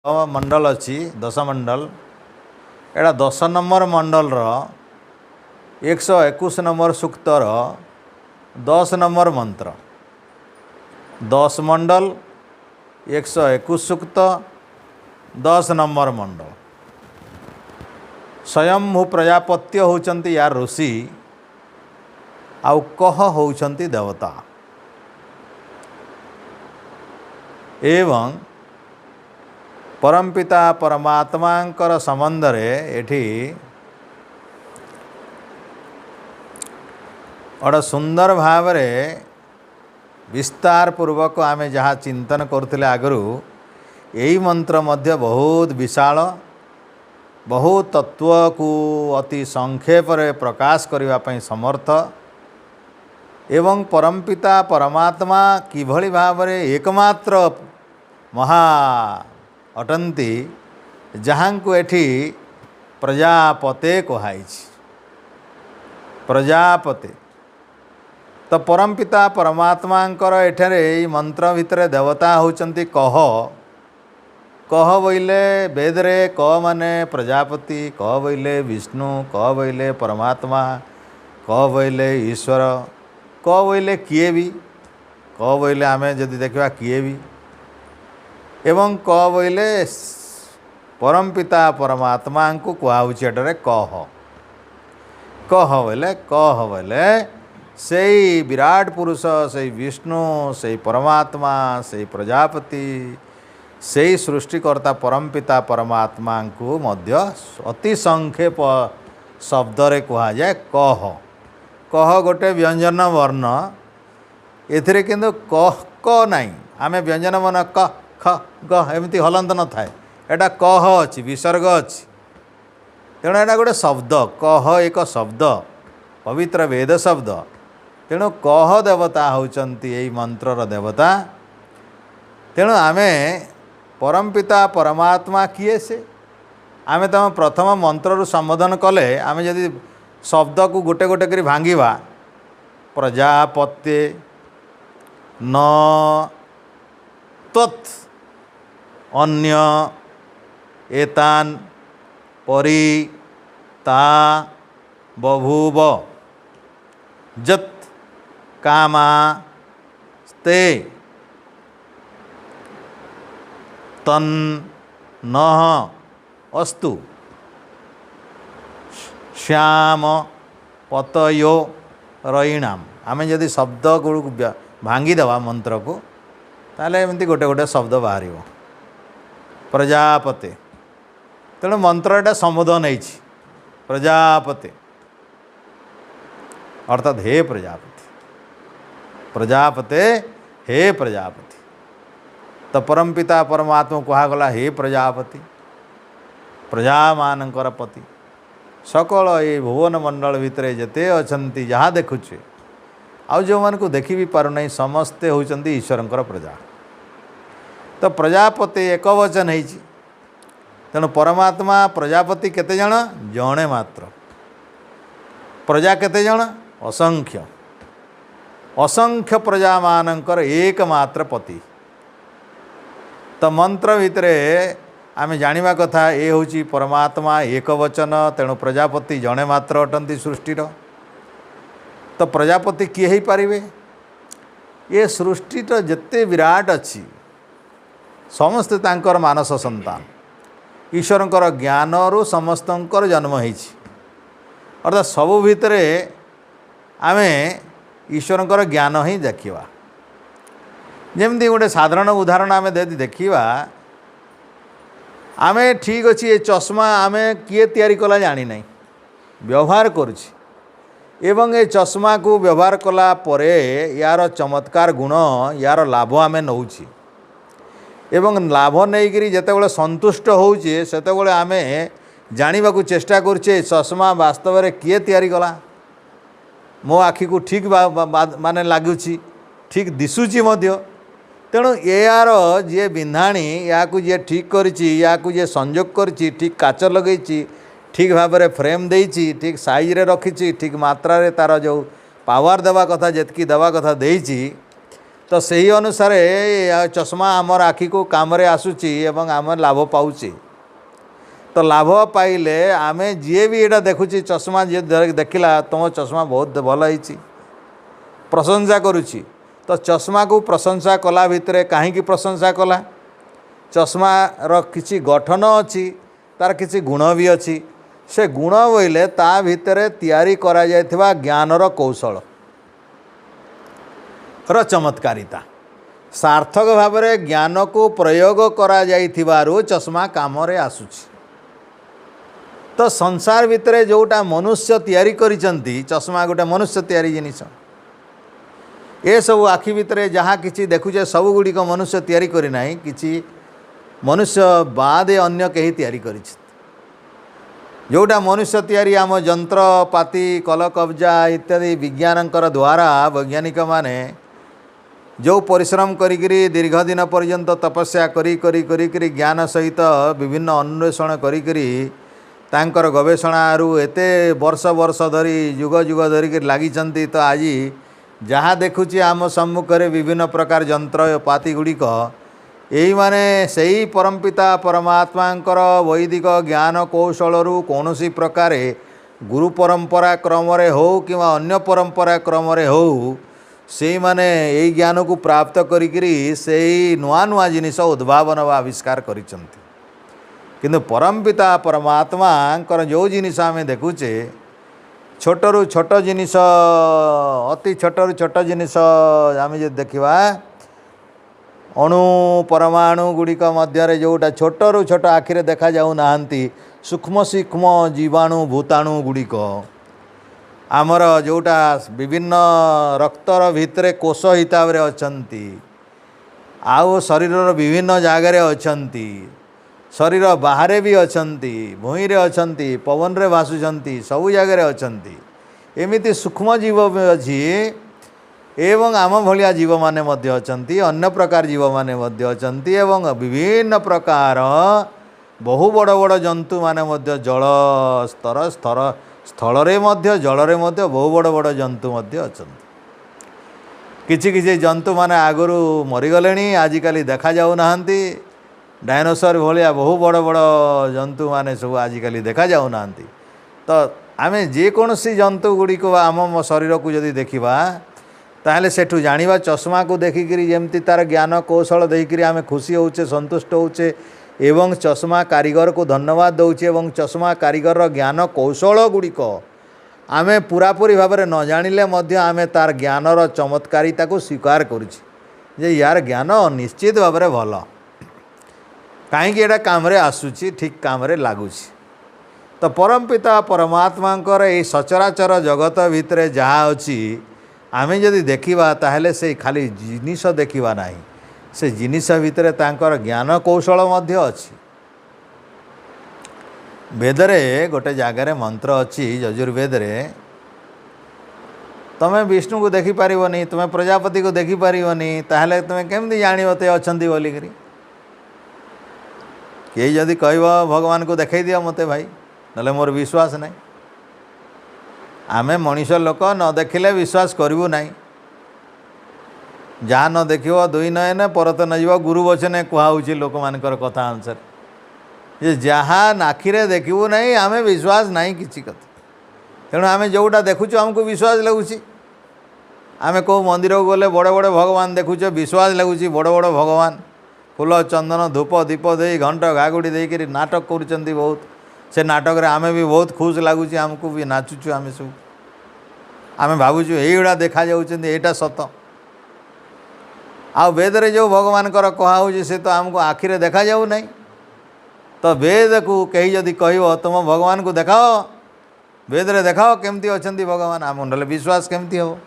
मंडल अच्छी 10 मंडल एटा 10 नंबर मंडल 121 number सूक्तर 10 number मंत्र 10 मंडल 121 सूक्त 10 number मंडल। स्वयंभू प्रजापत्य होउचंती यार ऋषि आउ कह होउचंती देवता एवं परमपिता परमात्मांकर संबंध रे एठी बड़ सुंदर भाव रे विस्तार पूर्वक आमे जहाँ चिंतन करथिले आगरु यही मंत्र मध्य बहुत विशाल बहुत तत्व को अति संक्षेप रे प्रकाश करने पई समर्थ एवं परमपिता परमात्मा किभली भाव रे एकमात्र महा अटंती जहाँ को एठी प्रजापते कहाई प्रजापते तो परमपिता परमात्मांकर एठारे मंत्र भितर देवता होचंती कह कह बोइले वेद रे क माने प्रजापति क बोइले विष्णु क बोइले परमात्मा क बोइले ईश्वर क बोइले किए भी क बोइले आमे जदि देखा किए भी एवं क बोइले परमपिता परमात्मा को कहुचे एटारे कह बोले से विराट पुरुष से विष्णु से परमात्मा से प्रजापति से सृष्टिकर्ता परमपिता परमात्मा को मध्य अति संक्षेप शब्द रे कहा जाए कह गोटे व्यंजन वर्ण एथिरे किंतु कह क नहीं आमे व्यंजन वर्ण क ख ग एमती हलंत न थाए एटा कह अच्छी विसर्ग अच्छी तेणु एटा गोटे शब्द कह एक शब्द पवित्र वेद शब्द तेणु कह देवता होचंती यही मंत्रर देवता तेणु आमे परमपिता परमात्मा किए से आमे तम प्रथम मंत्ररु संबोधन कले आमे यदि शब्द को गोटे गोटे करी भांगिबा प्रजापत्ये न तत् अन्य एतान परि ता बभूव जत कामा ते तन नः अस्तु श्याम पतयो रयिणाम आमे यदि शब्द गुड़ भांगी देवा मंत्र को ताले एमती गोटे गोटे शब्द बाहर प्रजापते तेणु मंत्र एटा संबोधन है प्रजापते अर्थात हे प्रजापति प्रजापते हे प्रजापति तो परमपिता परमात्मा कहगला हे प्रजापति प्रजा मानकर पति सकल ये भुवन मंडल भितर जेते अछंती जहाँ देखुचे आउ जो मन को देखी भी पार नहीं समस्ते होचंती ईश्वरंकर प्रजा तो प्रजापति एक वचन है तेणु परमात्मा प्रजापति केते जण जणे मात्र प्रजा केते जण असंख्य असंख्य प्रजा मानकर एकमात्र पति तो मंत्र भितरे आमे जानिबा कथा ये होची परमात्मा एक वचन तेणु प्रजापति जणे मात्र अटंती सृष्टिर तो प्रजापति किए ही पारिबे ये सृष्टिर जेते विराट अच्छी समस्ते तांकर मानस संतान ईश्वरंकर ज्ञान रु समस्तंकर जन्म होइछि अर्थात सबु भितरे आमे ईश्वरंकर ज्ञान ही देखिबा जेमती गोटे साधारण उदाहरण आमे देखिबा आमे ठीक अच्छी ये चश्मा आमे किए तैयारी कला जानी नहीं व्यवहार करुछि एवं ये चश्मा को व्यवहार कला परे यार चमत्कार गुण यार लाभ आमे नौछि एवं लाभ नहीं करी जेतेबेले संतुष्ट होउचे सेतेबेले आमे जानिबा को चेष्टा करछे चश्मा वास्तव में किए तैयारी कला मो आखि को ठीक माने लागुछि ठीक दिशुची मध्य तेणु यार जे बिंधाणी या जे ठीक करिछि या जे संयोग करिछि ठीक काच लगेछि ठीक भाव में फ्रेम देइछि ठीक साइज रे रखिछि ठीक मात्रा रे तार जो पावर देवा कथा जेतकी देवा कथा देइछि तो सही अनुसार चश्मा आमर आखि को काम आसूची एवं आम लाभ पाऊँ। तो लाभ पाइले आमे जी भी यहाँ देखुची चश्मा जी देखला तुम चश्मा बहुत भल होती प्रशंसा करुच्ची। तो चश्मा को प्रशंसा कला भितर कहीं प्रशंसा कला चश्मा किसी गठन अच्छी तार किसी गुण भी अच्छी से गुण बोले ता भितर तैयारी करा जायथिबा ज्ञानर कौशल र चमत्कारिता सार्थक भाव में ज्ञान को प्रयोग करा जायथिबारु चश्मा काम रे आसुची। तो संसार भितर जोटा मनुष्य तैयारी करिसंती चश्मा गोटे मनुष्य तैयारी जिनिस ए सब आखि भितर जहाँ किसी देखुचे सब गुड़िक मनुष्य तैयारी करना किसी मनुष्य बाद अन्य कहीं तैयारी करिछि। जोटा मनुष्य तैयारी आम जंत्रपाति कल कब्जा इत्यादि विज्ञानकर द्वारा वैज्ञानिक माने जो परिश्रम करी दीर्घ दिन पर्यंत तपस्या करी ज्ञान सहित विभिन्न अन्वेषण करी तांकर गवेषणारू एते वर्ष वर्ष धरी जुग जुग धरिक लगी। तो आज जहाँ देखुची आम सम्मुख में विभिन्न प्रकार जंत्रपाति गुड़िक यही माने सही परमपिता परमात्मांकर वैदिक ज्ञान कौशल कौन सी प्रकार गुरु परंपरा क्रम हो कि अन्य परंपरा क्रम हो से माने यही ज्ञान को प्राप्त करी से नुआ नुआ जिनिस उद्भावन व आविष्कार करिसंती। किंतु परमपिता परमात्मा जो जिनिस आम देखुचे छोटरू छोट जिनिस अति छोटरू छोट जिनिस आम जो देखा अणु परमाणु गुड़िक मध्य जोटा छोटरू छोट आखिरे देखा जाऊ नाहंती सूक्ष्म सूक्ष्म जीवाणु भूताणु गुड़िक आमर जोटा विभिन्न रक्तर भितर कोष हिसाब रे अछंती आउ शरीर विभिन्न जगार अछंती शरीर बाहर भी अछंती भूई रे अछंती पवन रे भासुचंती सब जगार अछंती एमिति सूक्ष्म जीव अच्छी एवं आम भलिया जीव माने मध्य अछंती अन्य प्रकार जीव माने मध्य अछंती एवं विभिन्न प्रकार बहु बड़ बड़ जंतु माने मध्य जल स्तर स्तर स्थल रे मध्य जल रे मध्य बहु बड़ बड़ जंतु मध्य अछंती। किछि किछि जंतु माने आगुरु मरीगले आजिकाली देखा जाऊ नाहंती डायनोसर भलिया बहु बड़ बड़ जंतु माने सब आजिकाली देखा जाऊ नाहंती। तो आमे जेकोसी जंतु गुड़िक आम शरीर को जदि देखिबा ताहले सेठू जानिबा चश्मा को देखिकी जमती तार ज्ञान कौशल देकर आम खुशी होचे संतुष्ट होचे एवं चश्मा कारीगर को धन्यवाद दौचे एवं चश्मा कारीगर ज्ञान कौशल गुड़िक आमे पूरापूरी भाव में न जानिले मध्य आमे तार ज्ञानर चमत्कारिता को स्वीकार करुचे यार ज्ञान निश्चित भाव में भल कहीं एटा काम रे आसुची ठीक काम रे लागुची। तो परमपिता परमात्मा ये सचराचर जगत भितर जहाँ अच्छी आमे जदि देखिबा ताहले से खाली जिनिस देखिबा नहीं से जिनिस भितर तांकर ज्ञान कौशल मध्य अच्छी। वेदरे गोटे जगार मंत्र अच्छी यजुर्वेद रे तुम्हें विष्णु को देखी पारिबनी तुम्हें प्रजापति को देखी पारिबनी ताहले तुम्हें केमती जानिबो ते अछंती बोलिकरी कई जदि कहब भगवान को देखई दियो मते भाई नले मोर विश्वास नहीं आमे मनीष लोक न देखिले विश्वास करूँ ना जहाँ न देखो दुई नयन परत न जीव गुरु वचने कहुच्छी लोक मानकर कथा अनुसार ये जहाँ आखिरे देखू ना आमे विश्वास नहीं किसी कथा तेणु आमे जोटा देखुचु आमको विश्वास लगुच आमे को मंदिर को गले बड़े बड़े भगवान देखुचे विश्वास लगुच बड़ बड़ भगवान फूल चंदन धूप दीप दे घंट घागुड़ी देकर नाटक करुँच बहुत से नाटक रे आमे भी बहुत खुश लगुच आमको भी नाचुचु आमे सब आमे भावुचु यहीगुड़ा देखा जाटा सत आ वेद रे जो भगवान कहुच्छे से तो आमको आखिरे देखा जाऊ नहीं। तो वेद को कहीं जदि कह तुम भगवान को देखाओ वेद रे देखाओ केमती अछंती भगवान आम ना विश्वास केमती हो।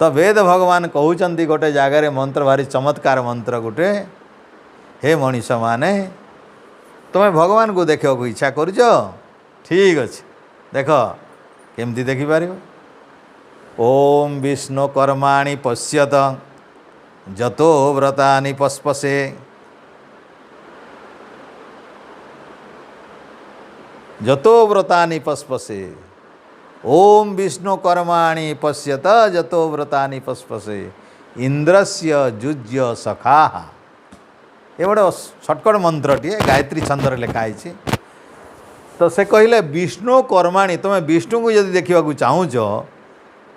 तो वेद भगवान कहते गोटे जगार मंत्र भारी चमत्कार मंत्र गोटे हे मनीष माने तुम्हें भगवान को देखा को इच्छा करुच ठीक अच्छे देख केमती देखिपार ओम विष्णु कर्माणि पश्यत जतो व्रतानि पस्पसे जतो व्रतानि पस्पसे ओम विष्णु कर्माणि पश्यत जतो व्रतानि पस्पसे इंद्रस्य जुज्य सखा। ये गोटे सर्टकट मंत्रटीए गायत्री छंदर लिखाई। तो से कहले विष्णु कर्माणी, तुम विष्णु को जब देखा चाहूच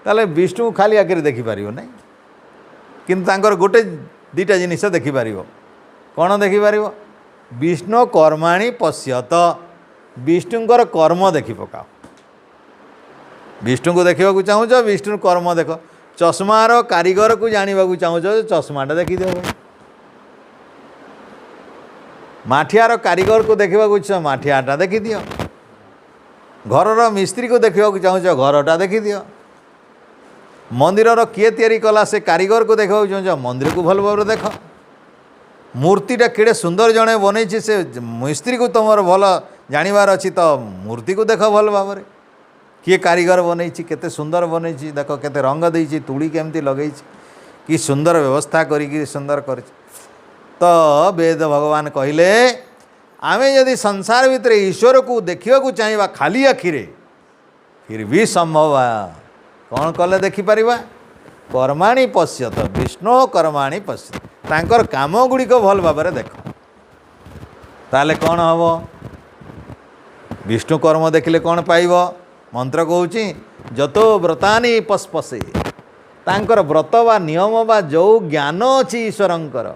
ताले विष्णु खाली आगे देखिपार ना, किंतु गोटे दीटा जिनिस देखिपार। कौन देखिपार? विष्णु कर्माणी पश्यत, विष्णुंकर कर्म देखि पकाओ। विष्णु को देखा चाहूच, विष्णु कर्म देख। चश्मार कारीगर को जानवा चाहूच, चश्माटा देखी दे। माठियार कारीगर को देखा चाह, माठियाटा देखी दियो। घरर मिस्त्री को देखा चाहूच, घरटा देखी दियो। मंदिर किए तैयारी कला से कारीगर को देखा चाहूच, मंदिर को भल भाव देख। मूर्तिटा केड़े सुंदर जड़े बनई से मिस्त्री को तुम भल जानवर अच्छी, तो मूर्ति को देख भल भाव। किए कारीगर बनई केते सुंदर बनई, देख केते रंग देई, तुड़ी केमती लगई, कि सुंदर व्यवस्था करी सुंदर कर। तो वेद भगवान कहले आमे यदि संसार भितर ईश्वर को देखा चाहिए खाली आखिरे, फिर भी संभव। कौन कले देखिपर? कर्माणी पश्यत, विष्णु कर्माणी पश्यत, तांकर काम गुड़िक भल भाव देख। ताले कौन हम? विष्णु कर्म देखिले कौन पाइब? मंत्र कहूँ जतो व्रतानी पस्पसे, तांकर व्रत बा नियम बा जो ज्ञान अच्छी ईश्वरंकर,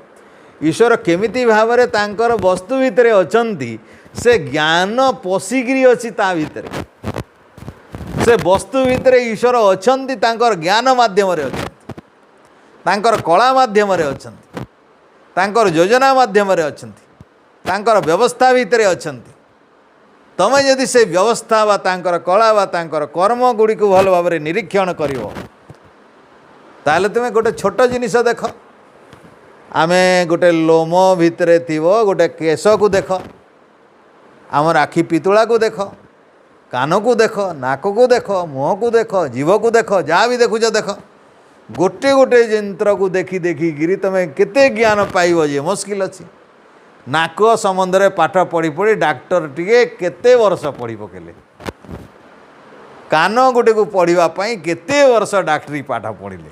ईश्वर केमिति भाव में तांकर वस्तु भितर अछंती, से ज्ञान पशिकी अच्छी ता भितर, से वस्तु भितर ईश्वर अछंती, तांकर ज्ञान माध्यम रे अछंती, तांकर कला माध्यम रे अछंती, तांकर योजना माध्यम रे अछंती, तांकर व्यवस्था भितर अछंती। तमें जदि से व्यवस्था बा तांकर कला बा तांकर कर्म गुड़ी को भल भाव में निरीक्षण करिवो, ताले तुम गोटे छोट जिनिस देख। आमे गोटे लोम भितर थिवो गोटे केश को देख, आमर आखि पितुला को देख, कान को देख, नाक को देख, मुह को देख, जीव को देख, जहाँ भी देखुच देख। गोटे गोटे यंत्र को देखी देखी गिरी तुम केते ज्ञान पाइब जे मुश्किल अच्छी। नाक संबंध में पाठ पढ़ी पढ़ी डाक्टर टे केते वर्ष पढ़ी पकेले, कान गोटे को पढ़ापी केते वर्ष डाक्टरी पाठ पढ़िले,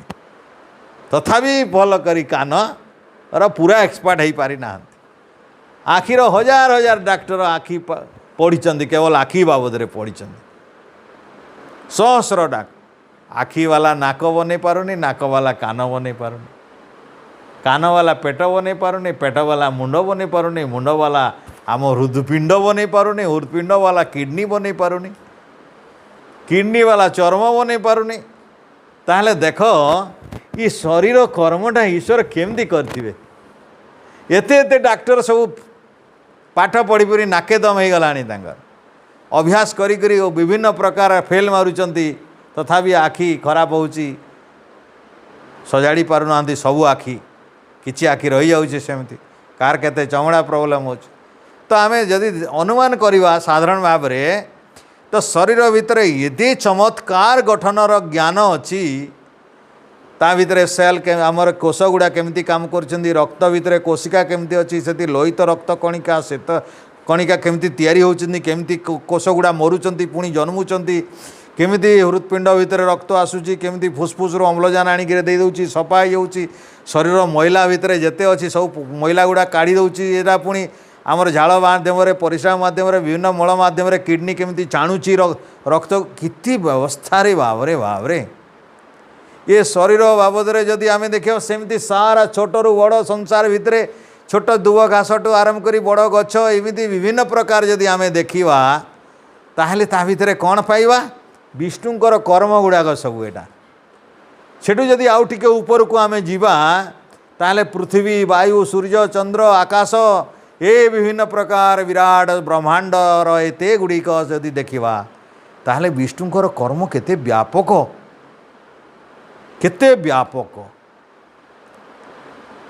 तथापि भल करी कान रा पूरा एक्सपर्ट हो पारि ना। आखिर हजार हजार डाक्टर आखि पढ़ी, केवल आखि बाबद पढ़ी। सहस्र डाक आखि वाला नाक बन पारुनी, नाक वाला कान बन पारुनी, कान वाला पेट बन पारुनी, पेट वाला मुंड बन पारुनी, मुंड वाला आम हृदपिंड बन पारुनी, हृदपिंड वाला किडनी बन पारुनी, किडनी वाला चर्म बन पारुनी। ताहले देख ये शरीर कर्मटा ईश्वर केमती करथिबे। एते एते डाक्टर सब पाठ पढ़ी पढ़ी नाके दम हो गलानी, अभ्यास करी करी विभिन्न प्रकार फेल मारुचंती, तथापि आखि खराब होउची, सजाड़ी पारुना सबू आखि, किछि आखि रही जाउची सेमती, कार केते चमड़ा प्रॉब्लम हो। तो आमे जदि अनुमान करवा साधारण भाव में, तो शरीर भितर एते चमत्कार गठनर ज्ञान अच्छी, ता भितर सेल के आमर कोष गुड़ा केमती काम करछंती, रक्त भितर कोशिका केमती अच्छी, से लोहित रक्त कणिका श्वेत कणिका केमती तैयारी होउछंती, केमती कोष गुड़ा मरुचंती पुणी जन्मुचंती, केमिति हृदपिंड भितर रक्त आसूची, केमिति फुसफुस अम्लजान आणिक दे दउची, सफा होउची, शरीर मैला भितर जेते अच्छी सब मैला गुड़ा काढ़ी दउची, एटा पुणी आमर झाड़ माध्यम परिश्रा माध्यम विभिन्न मल माध्यम किडनी केमिति चाणुची रक्त किति व्यवस्था रे भाव रे ये शरीर बाबद जदि आम देखा सेमती सारा छोटू बड़ संसार भितर छोट दुब घास टू आरंभ कर बड़ गछ एमती विभिन्न प्रकार जदि आम देखा ताहले ता भितर कौन पाइबा विष्णुंकर कर्म गुड़ाक सब एटा सेठू जदि आउ टिके ऊपर को आम जीवा ताहले पृथ्वी वायु सूर्य चंद्र आकाश ए विभिन्न प्रकार विराट ब्रह्मांडर एते गुड़िक जदि देखा ताहले विष्णुंकर कर्म केते व्यापक केते व्यापक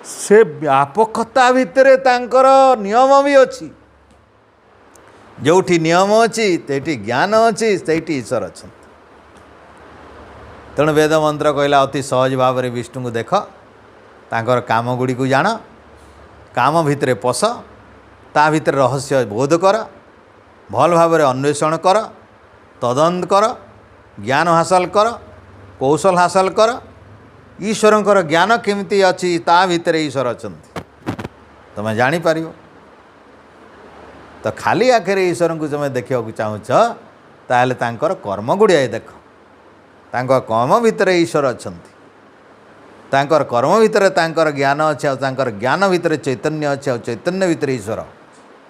से व्यापकता भितर तांकर नियम भी अच्छी जोठी नियम अच्छी तेठी ज्ञान अच्छी सेठी ईश्वर अच्छा तेणु वेद मंत्र कहला अति सहज भाव में विष्णु को देख तांकर काम गुड़ी को जान काम भितर पश ता भितर रहस्य बोध कर भल भाव में अन्वेषण कर तदंत कर ज्ञान हासिल कर कौशल हासिल कर ईश्वरंकर ज्ञान केमिति अछि ता भितर ईश्वर अछंती तमे जानी पारिबो। तो खाली आखिर ईश्वर को तुम देखा चाहूच ताहले तांकर कर्म गुड़िया देख तांकर कर्म भितर ईश्वर अछंती तांकर कर्म भितर तांकर ज्ञान अच्छे तांकर ज्ञान भितर चैतन्य अच्छे चैतन्य भितर ईश्वर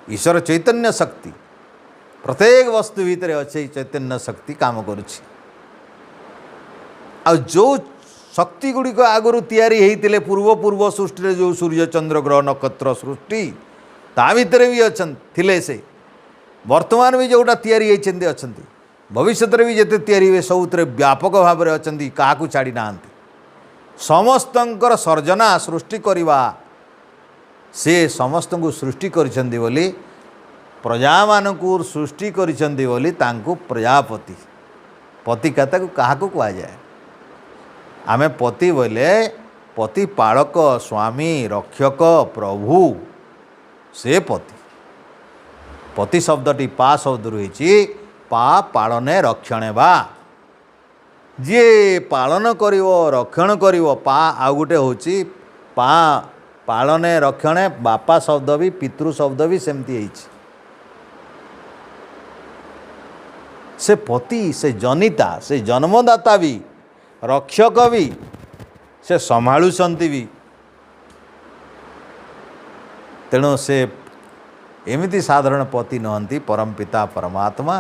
ईश्वर चैतन्य शक्ति प्रत्येक वस्तु भितर अच्छे चैतन्य शक्ति काम करुछि। आ जो शक्ति गुड़िक आगुरी तैयारी होते पूर्व पूर्व सृष्टि जो सूर्य चंद्र ग्रह नक्षत्र सृष्टि ता भितर भी अच्छे से वर्तमान भी जोटा तैयारी होती अच्छा भविष्य भी जिते तैयारी हुए सबुत व्यापक भाव में अच्छा क्या छाड़ी ना समस्तंकर सर्जना सृष्टि करवा से समस्त को सृष्टि करिसेंती बोली प्रजा मानकु सृष्टि करिसेंती बोली तांकु प्रजापति पति कहता क्या कह जाए आमे पति बोले पति पालक स्वामी रक्षक प्रभु से पति पति शब्दटी पा शब्द रही पा पालने रक्षणे बा जी पालन करिवो रक्षण करिवो पा आउ गोटे होची पा पालने रक्षणे बापा शब्द भी पितृ शब्द भी सेमती से पति से जनिता से जन्मदाता भी रक्षक भी से संभालुंट भी तेणु से एमिति साधारण पति नहंती परम पिता परमात्मा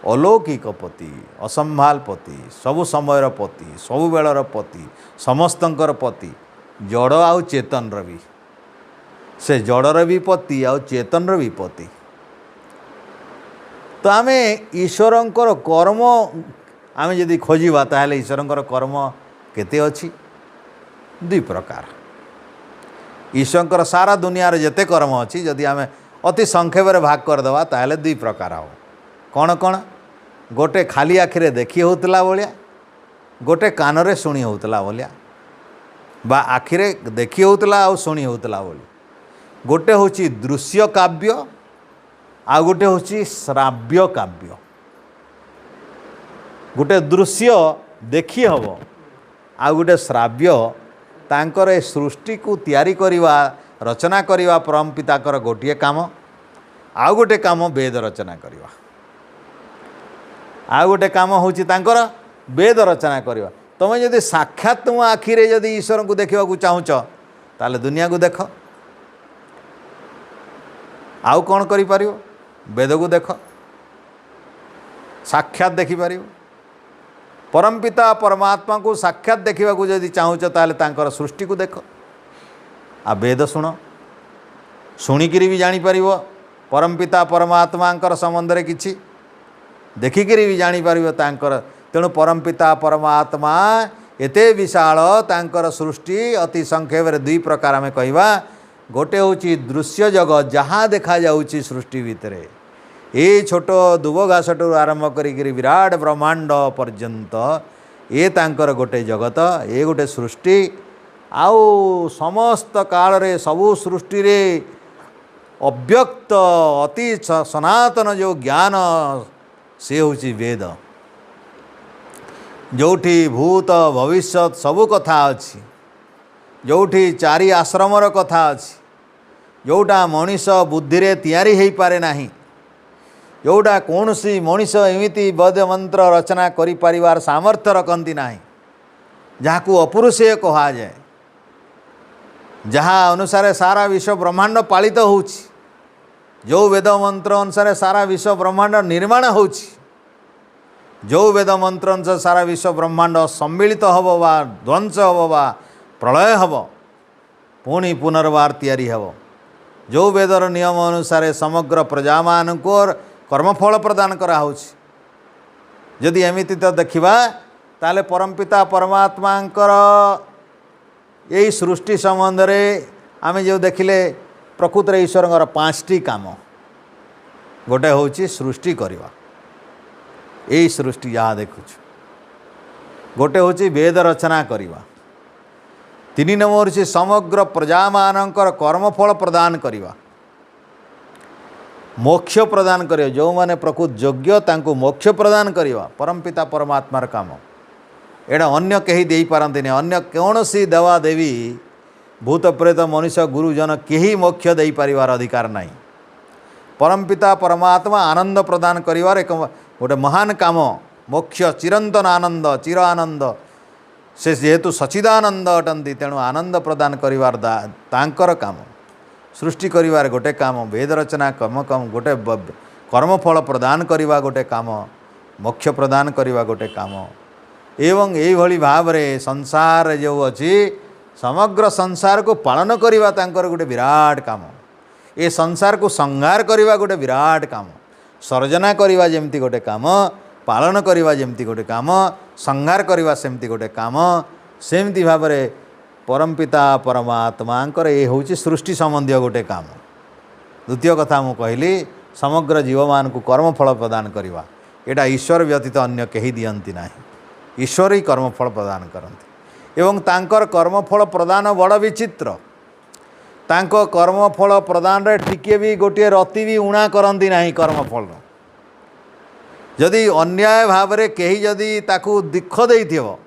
अलौकिक पति असंभाल पति सबु समयर पति सबु बेलर पति समस्तंकर पति जड़ आउ चेतन भी से जड़र भी पति आउ चेतन भी पति। तो आमे ईश्वरंकर कर्म आमे यदि खोजिबा ताहले ईश्वरंकर कर्म केते अछि दुई प्रकार। ईश्वरंकर सारा दुनिया रे जेते कर्म अछि यदि आमे अति संक्षेप रे भाग करदेवा ताहले दुई प्रकार हो। कौन कौन गोटे खाली आखिरे देखी होतला बोलिया गोटे कान रे शुणी होतला बोलिया बा आखिरे देखी होतला आ शुणी होतला बोली गोटे होची दृश्य काव्य आ गोटे होची श्राव्य काव्य। गोटे दृश्य देखी हब आ गोटे श्राव्य तांकर ए सृष्टि को तैयारी करिवा रचना करिवा परम पिताकर गोटे काम आ गोटे काम वेद रचना करिवा आ गोटे काम होची तांकर वेद रचना करिवा। तुम यदि साक्षात तुम आखिरे यदि ईश्वर को देखा चाहूच ताले दुनिया को देख आउ कौन करि पारियो वेद को देख साक्षात देखि पारियो परम पिता परमात्मा को साक्षात देखा जदि चाहूच ताले तांकर सृष्टि को देख आ वेद शुण शुणिकी भी जापर परम पिता परमात्मा संबंध में किछि देखिकी भी जापर तांकर। तेणु परम पिता परमात्मा एते विशाल तांकर सृष्टि अति संक्षेप में दुई प्रकार आम कहवा गोटे होची दृश्य जगत जहाँ देखा जाउची सृष्टि भितर ए छोट दुब घासठू आरंभ करी विराट ब्रह्मांड पर्यंत ए तांकर गोटे जगत ए गोटे सृष्टि आउ समस्त काल रे सबु सृष्टि रे अव्यक्त अति सनातन जो ज्ञान से होची वेद जोठी भूत भविष्य सबु कथा अछि जोठी चारि आश्रमर कथा अछि जोटा मनीष बुद्धि रे तैयारी हेई पारे नाही जोटा कौन सी मनीष एमिति वेद मंत्र रचना करि परिवार सामर्थ्य रखती ना जहाँ को अपुरुषेय कहा जाए जहाँ अनुसार सारा विश्व ब्रह्मांड पालित होउछि जो वेद मंत्र अनुसार सारा विश्व ब्रह्मांड निर्माण होउछि जो वेद मंत्र अनुसार सारा विश्व ब्रह्मांड सम्मिलित हब वा ध्वंस हब वा प्रलय हब पुणी पुनर्वार तैयारी हब जो वेदर नियम अनुसार समग्र प्रजा मानक कर्मफल प्रदान करा होछि। यदि एमिति तो देखिबा ताले परमपिता परमात्मांकर यही सृष्टि संबंध में आम जो देखिले प्रकृत ईश्वर पाँचटी काम गोटे होची सृष्टि करवा यही सृष्टि जहाँ देखुच गोटे होची वेद रचना करवा तीन नंबर होची समग्र प्रजा मानकर कर्मफल प्रदान करवा मोक्ष प्रदान करियो जो माने प्रकृत योग्य तांको मोक्ष प्रदान करिवा परमपिता परमात्मार काम एटा अन्य कहीं दे पारती नहीं। अन्य कौन सी देवा देवी भूत प्रेत मनुष्य गुरुजन केही मोक्ष दे पारिबार अधिकार नहीं। परमपिता परमात्मा आनंद प्रदान करिवार एक गोटे महान काम मोक्ष चिरंतन आनंद चिर आनंद से जेहेतु सच्चिदानंद अटंती तेणु आनंद प्रदान करिवार तांकर काम सृष्टि करिवार गोटे काम वेद रचना कर्म काम गोटे कर्मफल प्रदान करिवा गोटे काम मोक्ष प्रदान करिवा गोटे काम एवं यही भाव रे संसार जो अच्छी समग्र संसार को पालन करिवा तांकर गोटे विराट काम। ए संसार को संहार करिवा गोटे विराट काम। सर्जना करिवा जेमती गोटे काम पालन करिवा जेमती गोटे काम संहार करिवा सेमती गोटे काम सेमती भाव रे परमपिता परमात्मांकर ये होची सृष्टि संबंधी गोटे काम। द्वितीय कथा मु कहली समग्र जीव मान को कर्मफल प्रदान करिवा एटा ईश्वर व्यतीत अन्य कहीं दियंती नाही। ईश्वर ही कर्मफल प्रदान करती एवं तांकर कर्मफल प्रदान बड़ विचित्र। तांको कर्मफल प्रदान रे टिके भी गोटे रति भी उणा करती नाही। कर्मफल जदि अन्याय भाव रे कहीं जदि ताकू दुख देइथिबो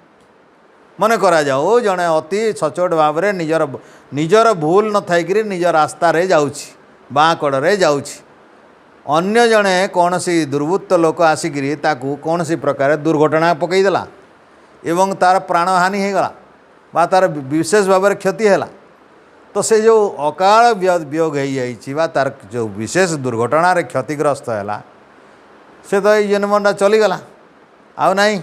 मन करा जाओ जड़े अति सचोट भाव रे निजर भूल न थाइकरी निज रास्ता रे जाउछि बाँ कड़े जाउछि अन्य जड़े कौन सी दुर्वृत्त लोक आसिकी ताकू कौन सी प्रकार दुर्घटना पकईदेला एवं तार प्राणहानि होगला बा तार विशेष भाव में क्षति है तो से जो अकाल वियोग हो तार जो विशेष दुर्घटना रे क्षतिग्रस्त है से तो ये जन्मटा चलीगला आउ नहीं।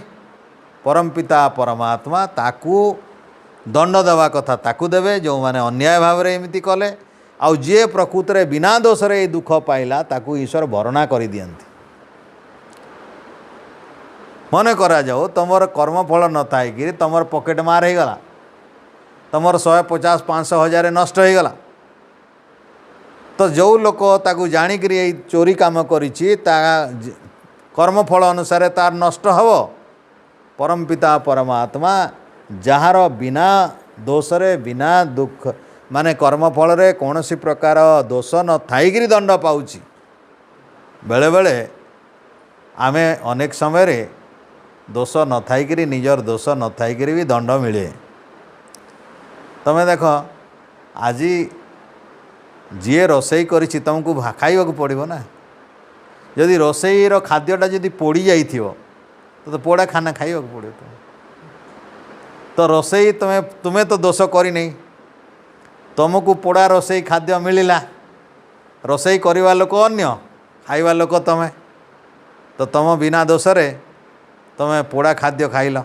परमपिता परमात्मा ताकू दंड देवा कथा ताकू देवे जो माने अन्याय भाव रे एमिति कले आउ जे प्रकृत रे बिना दोष रे दुख पाइला ताकू ईश्वर भरणा कर दियंती। मन करा जाओ तुमर कर्मफल न थाइकि तुमर पॉकेट मार हो गला तुमर 150-500,000 नष्ट हो गला तो जो लोक ताकू जानिक चोरी काम करिछि ता कर्मफल अनुसार तार नष्ट हबो। परमपिता परमात्मा जार बिना दोष रे बिना दुख माने कर्मफल रे कौन सी प्रकार दोष न थाइकि दंड पाउछि। बेले बेले आमे अनेक समय रे दोष न थाइकि निजर दोष न थाइकि भी दंड मिले। तमें देख आज जी रोसई करिछि तुमको खाइबा पड़ो ना। जदि रोसईर खाद्यटा जदि पोड़ी जाइथिबो तो पोड़ा खाना खाइबा पड़ो। तो रोसई तुम्हें तो दोष करी नहीं तुमको पोड़ा रोसई खाद्य मिलला रोसई करवा लोक अन्य खाइबा लोक तमें तो तुम बिना दोष रे तुम्हें पोड़ा खाद्य खाइल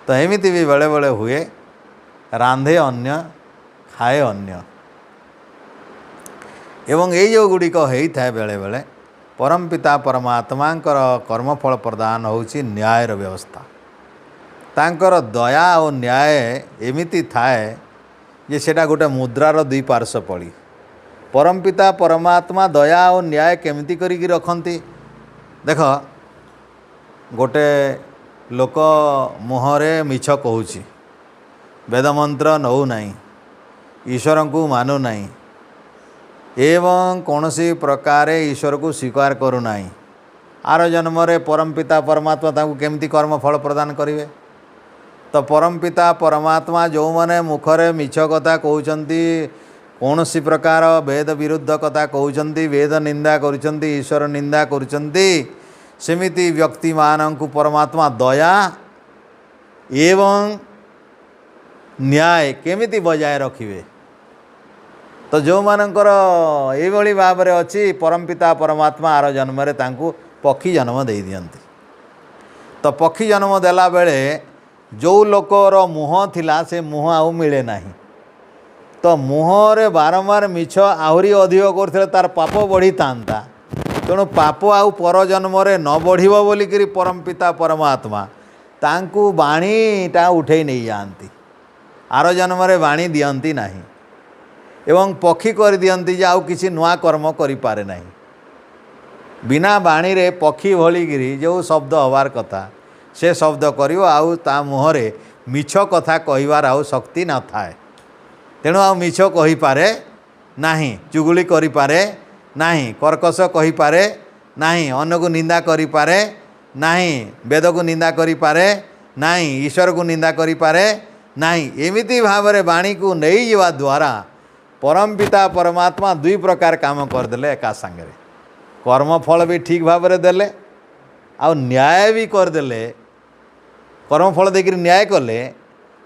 तो एमिति भी बेले बेले हुए रांधे अन्य खाए अन्य एवं ये जो गुड़िक होता है बेले बेले परमपिता परमात्मांकर कर्मफल प्रदान होची न्यायर व्यवस्था। तांकर दया और न्याय एमिति थाए जे सेटा गोटे मुद्रार दुई पार्श्व पड़ी। परमपिता परमात्मा दया और न्याय केमिति करिकी रखंती देख गोटे लोक मुहरे मिछ कहूची वेदमंत्र नौ नहीं ईश्वर को मानु नहीं एवं कौन सी प्रकार ईश्वर को स्वीकार करू नहीं। आर जन्म रे परमपिता परमात्मा ताकू केमती कर्म फल प्रदान करेंगे। तो परमपिता परमात्मा जो माने मुखरे मिछ कथा कहउचंती कौन सी प्रकार वेद विरुद्ध कथा कहउचंती वेद निंदा करुचंती ईश्वर निंदा करुचंती सेमिति व्यक्ति मानंकु परमात्मा दया एवं न्याय केमिति बजाय रखिवे। तो जो मानकर ये भाव में अच्छी परमपिता परमात्मा आर जन्म रे तांकु पक्षी जन्म दे दियंती। तो पक्षी जन्म देला बेले जो लोकर मुह थिला से मुह आउ मिले नहीं तो मुहरे बारंबार मिछ आहरी अधिक करथिले तार पाप बढ़ी तांता तेणु पाप आउ पर जन्म रे न बढ़िबो बोलिकरी परमपिता परमात्मा तांकु बाणीटा उठे नहीं जाती आर जन्म रे बाणी दियंती नहीं एवं पक्षी कर दियंती जे आउ किसी नुआ कर्म करि पारे नहीं। बिना बाणी रे पक्षी भलिगिरी जो शब्द हबार कथा से शब्द करियो आउ ता मुहरे मिछ कथा कहिबार आउ शक्ति न थाए तेणु आउ मिछ कहि पारे नाही चुगुली करि पारे नाही कर्कश कहि पारे नाही अन्य को निंदा करि पारे नाही वेद को निंदा करि पारे नहीं ईश्वर को निंदा करि पारे नहीं एमिति भाव में वाणी को नहीं जावा द्वारा परम पिता परमात्मा दुई प्रकार काम करदे एका सांगे कर्मफल भी ठीक भाव में देले आ न्याय भी करदे कर्मफल देकर न्याय कले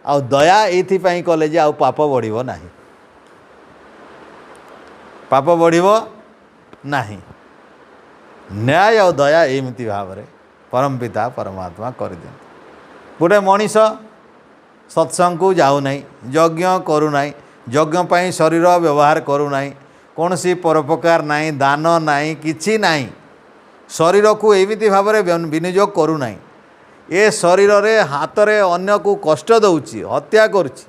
आ दया ये कले जे आ पाप बढ़िबो नाही पाप बढ़िबो नाही न्याय और दया एमती भाव में परम पिता परमात्मा कर दियंती गोटे मनीष सत्संग को जाऊ नहीं यज्ञ करू नहीं यज्ञ पाई शरीर व्यवहार करू नहीं कौन सी परोपकार नहीं दान नहीं किछि नहीं शरीर को एमती भाव में विनियोग करू नहीं ए शरीर रे हाथ रे अन्य को कष्ट दउछि हत्या करुछि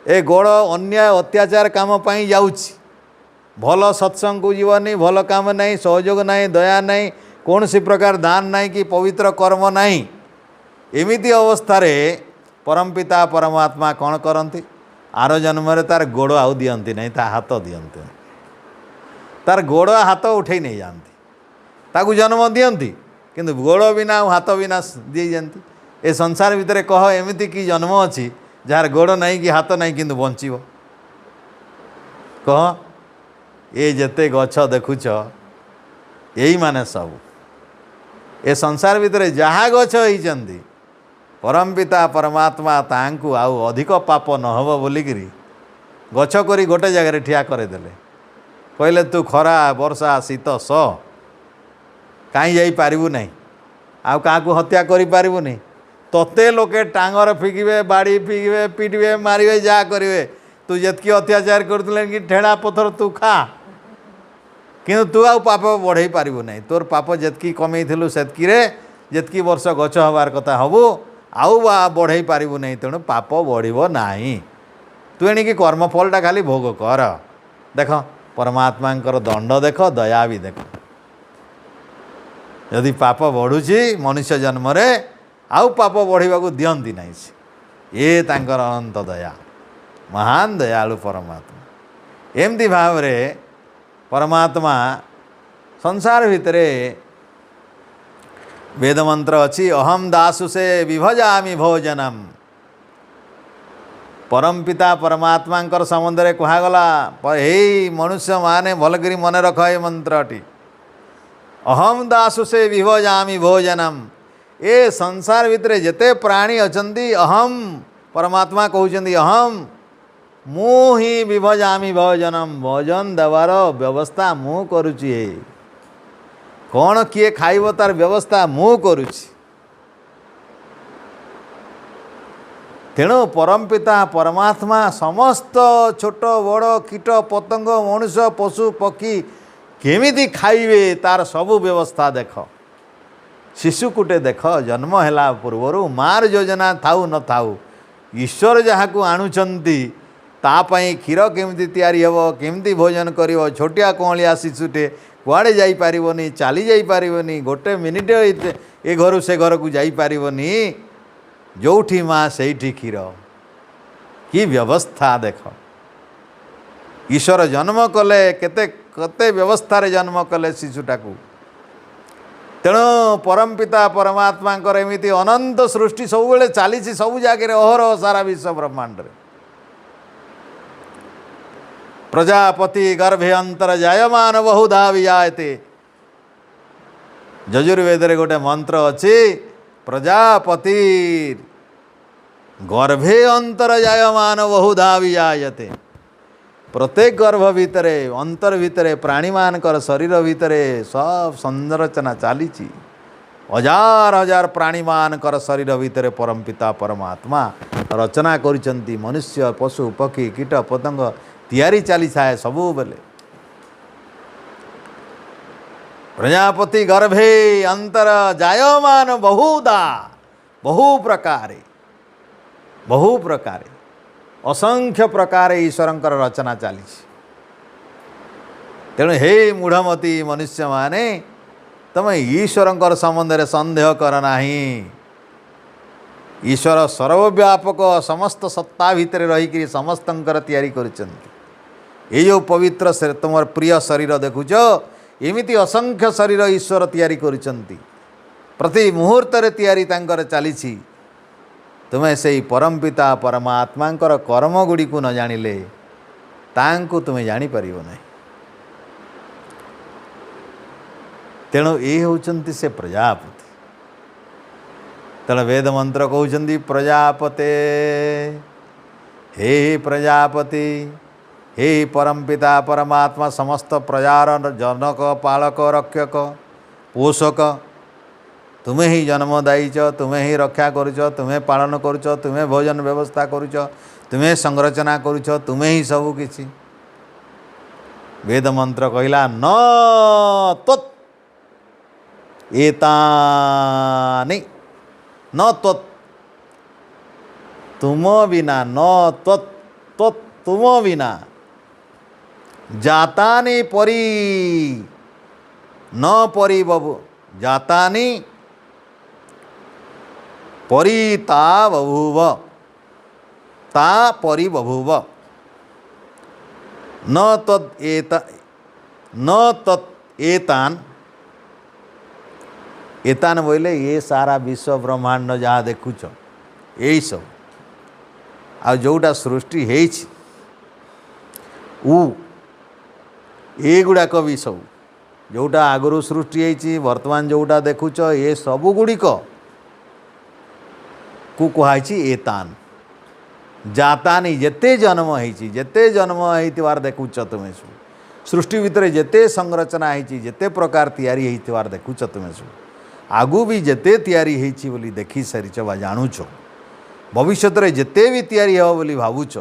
ए गोड़ अन्याय अत्याचार काम पाई जाउछि भल सत्संग को जीवनी भल काम नहीं सहयोग नहीं दया नहीं कौन सी प्रकार दान नहीं कि पवित्र कर्म नहीं एमिति अवस्था रे परम पिता परमात्मा कौन करती आर जन्म रे तार गोड़ आउ दियंती नहीं ता हाथ दियंती तार गोड़ हाथ उठे नहीं जाती ताकू जन्म दियंती किंतु गोड़ बिना हाथ बिना दी जाती ए संसार भितर कह एमिति कि जन्म अच्छी जार गोड़ नहीं कि हाथ नहीं किंतु बंचीब कह ये जेते गछ देखुच यही माने सब ए संसार भितर जहाँ गछ होइचंदी परम पिता परमात्मा तांकु आउ अधिक पाप नहब बोलिकी गछ करी गोटे जगह ठिया करेदेले कहले तू खरा वर्षा शीत स कहीं जाई पारिबु नहीं आउ काकू हत्या करि पारिबु नहीं तोते लोके टांगर फिकिबे बाड़ी फिकिबे पिटबे मारिबे जा करिवे तू जेतकी अत्याचार करतले कि ठेड़ा पत्थर तू खा किंतु तू आउ पाप बढ़ई पारिबु नहीं तोर पाप जेतकी कमेइथिलु सेतकी रे जेतकी वर्ष गछ हबार कथा हबु आउ बढ़ई पारिबु नहीं तेणु पाप बढ़िबो नहीं तू एणिकी कर्मफलटा खाली भोग कर देख परमात्मांकर दंड देख दया भी देख यदि पाप बढ़ुची मनुष्य जन्म रे आउ पाप बढ़िबाकू दियंती नहीं ये तांकर अनंत दया महान दयालु परमात्मा एमती भाव रे परमात्मा संसार भितरे वेद मंत्र अच्छी अहम दासु से विभजामि भोजनम परम पिता परमात्मा संबंध में कहगला हे मनुष्य माने भलकरी मन रख ये मंत्रटी अहम दासु से विभजामि भोजनम ए संसार भितर जेते प्राणी अछंती अहम परमात्मा कहउछंती अहम मु ही विभजामि भोजनम भोजन देवार व्यवस्था मु करुची कौन किए खाइब तार व्यवस्था मु करुची तेणु परम पिता परमात्मा समस्त छोट बड़ कीट पतंग मनुष्य पशु पक्षी केमिति खाइबे तार सबु व्यवस्था देख शिशुकुटे देख जन्म हैला पूर्वरु मार योजना थाउ न थाउ ईश्वर जहाँ को आणुचंती तापाई क्षीर केमिति तैयारी हेबो केमिति भोजन करिवो छोटिया कोहलिया शिशुटे कुआड़े जाई पारिबोनी चाली जाई पारिबोनी गोटे मिनिट ए घर से घर को जाई पारिबोनी जोठी माँ सेठी क्षीर कि व्यवस्था देख ईश्वर जन्म कले केते केते व्यवस्था रे जन्म कले शिशुटा को तेणु परम पिता परमात्मा एमती अनंत सृष्टि सब बेले चली सब जगह अहरह सारा विश्व ब्रह्मांड रे प्रजापति गर्भे अंतर जायमान बहुधा विजायते यजुर्वेद रे गोटे मंत्र अच्छी प्रजापति गर्भे अंतर जायमान बहुधा विजायते प्रत्येक गर्भ भितरे अंतर भितरे प्राणी मानकर शरीर भितरे सब संरचना चली हजार हजार प्राणी मानकर शरीर भितरे परम पिता परमात्मा रचना करिसंती मनुष्य पशु पक्षी कीट पतंग तैयारी चली थाए सबू बेले प्रजापति गर्भे अंतर जायमान बहुधा बहु प्रकारे असंख्य प्रकार ईश्वरंकर रचना चली तेणु हे मूढ़मती मनुष्य माने तुम ईश्वरंकर संबंध में संदेह कर नाही ईश्वर सर्वव्यापक समस्त सत्ता भितर रहीकि समस्तंकर तैयारी करिसंती ये जो पवित्र तुम प्रिय शरीर देखुच एमिति असंख्य शरीर ईश्वर तैयारी करिसंती प्रति मुहूर्त रे तैयारी तांकर चली तुम्हें से परम पिता परमात्मा कर्म गुड़ी को न जानिले तांको तुम्हें जापर ना। तेणु ये होचंती से प्रजापति। तेणु वेद मंत्र कहते प्रजापते हे प्रजापति हे परमपिता परमात्मा समस्त प्रजार जनक पालक रक्षक पोषक तुम्हें ही जन्म दायीच तुम्हें ही रक्षा करुच तुम्हें पालन करुच तुम्हें भोजन व्यवस्था करुच तुम्हें संरचना करुच तुम्हें ही सबू किछि। वेद मंत्र कहला न त्वत् एतानि न त्वत् तुम बिना न त्वत् त्वत् तुम बिना जातानि परी न परी बभु जातानि परी ता बभूव ता परी बभूव न तत् एतान एतान बोले ये सारा विश्व ब्रह्मांड जहाँ देखुच यही सब आ जोटा सृष्टि हेछि ये गुड़ाक भी सब जोटा आगुरी सृष्टि होती वर्तमान जोटा देखुच ये सबू गुड़िक को कहुई एतान जातानी जेते जन्म होती जेते जन्म होइतिवार देखुच तुम्हें सब सृष्टि भितर जेते संरचना होती जेते प्रकार तैयारी होइतिवार देखुच तुम्हें सब आगु भी जेते तैयारी होइछि बोली देखी सारिच बा जानुच भविष्य रे जेते भी तैयारी हो बोली भावुच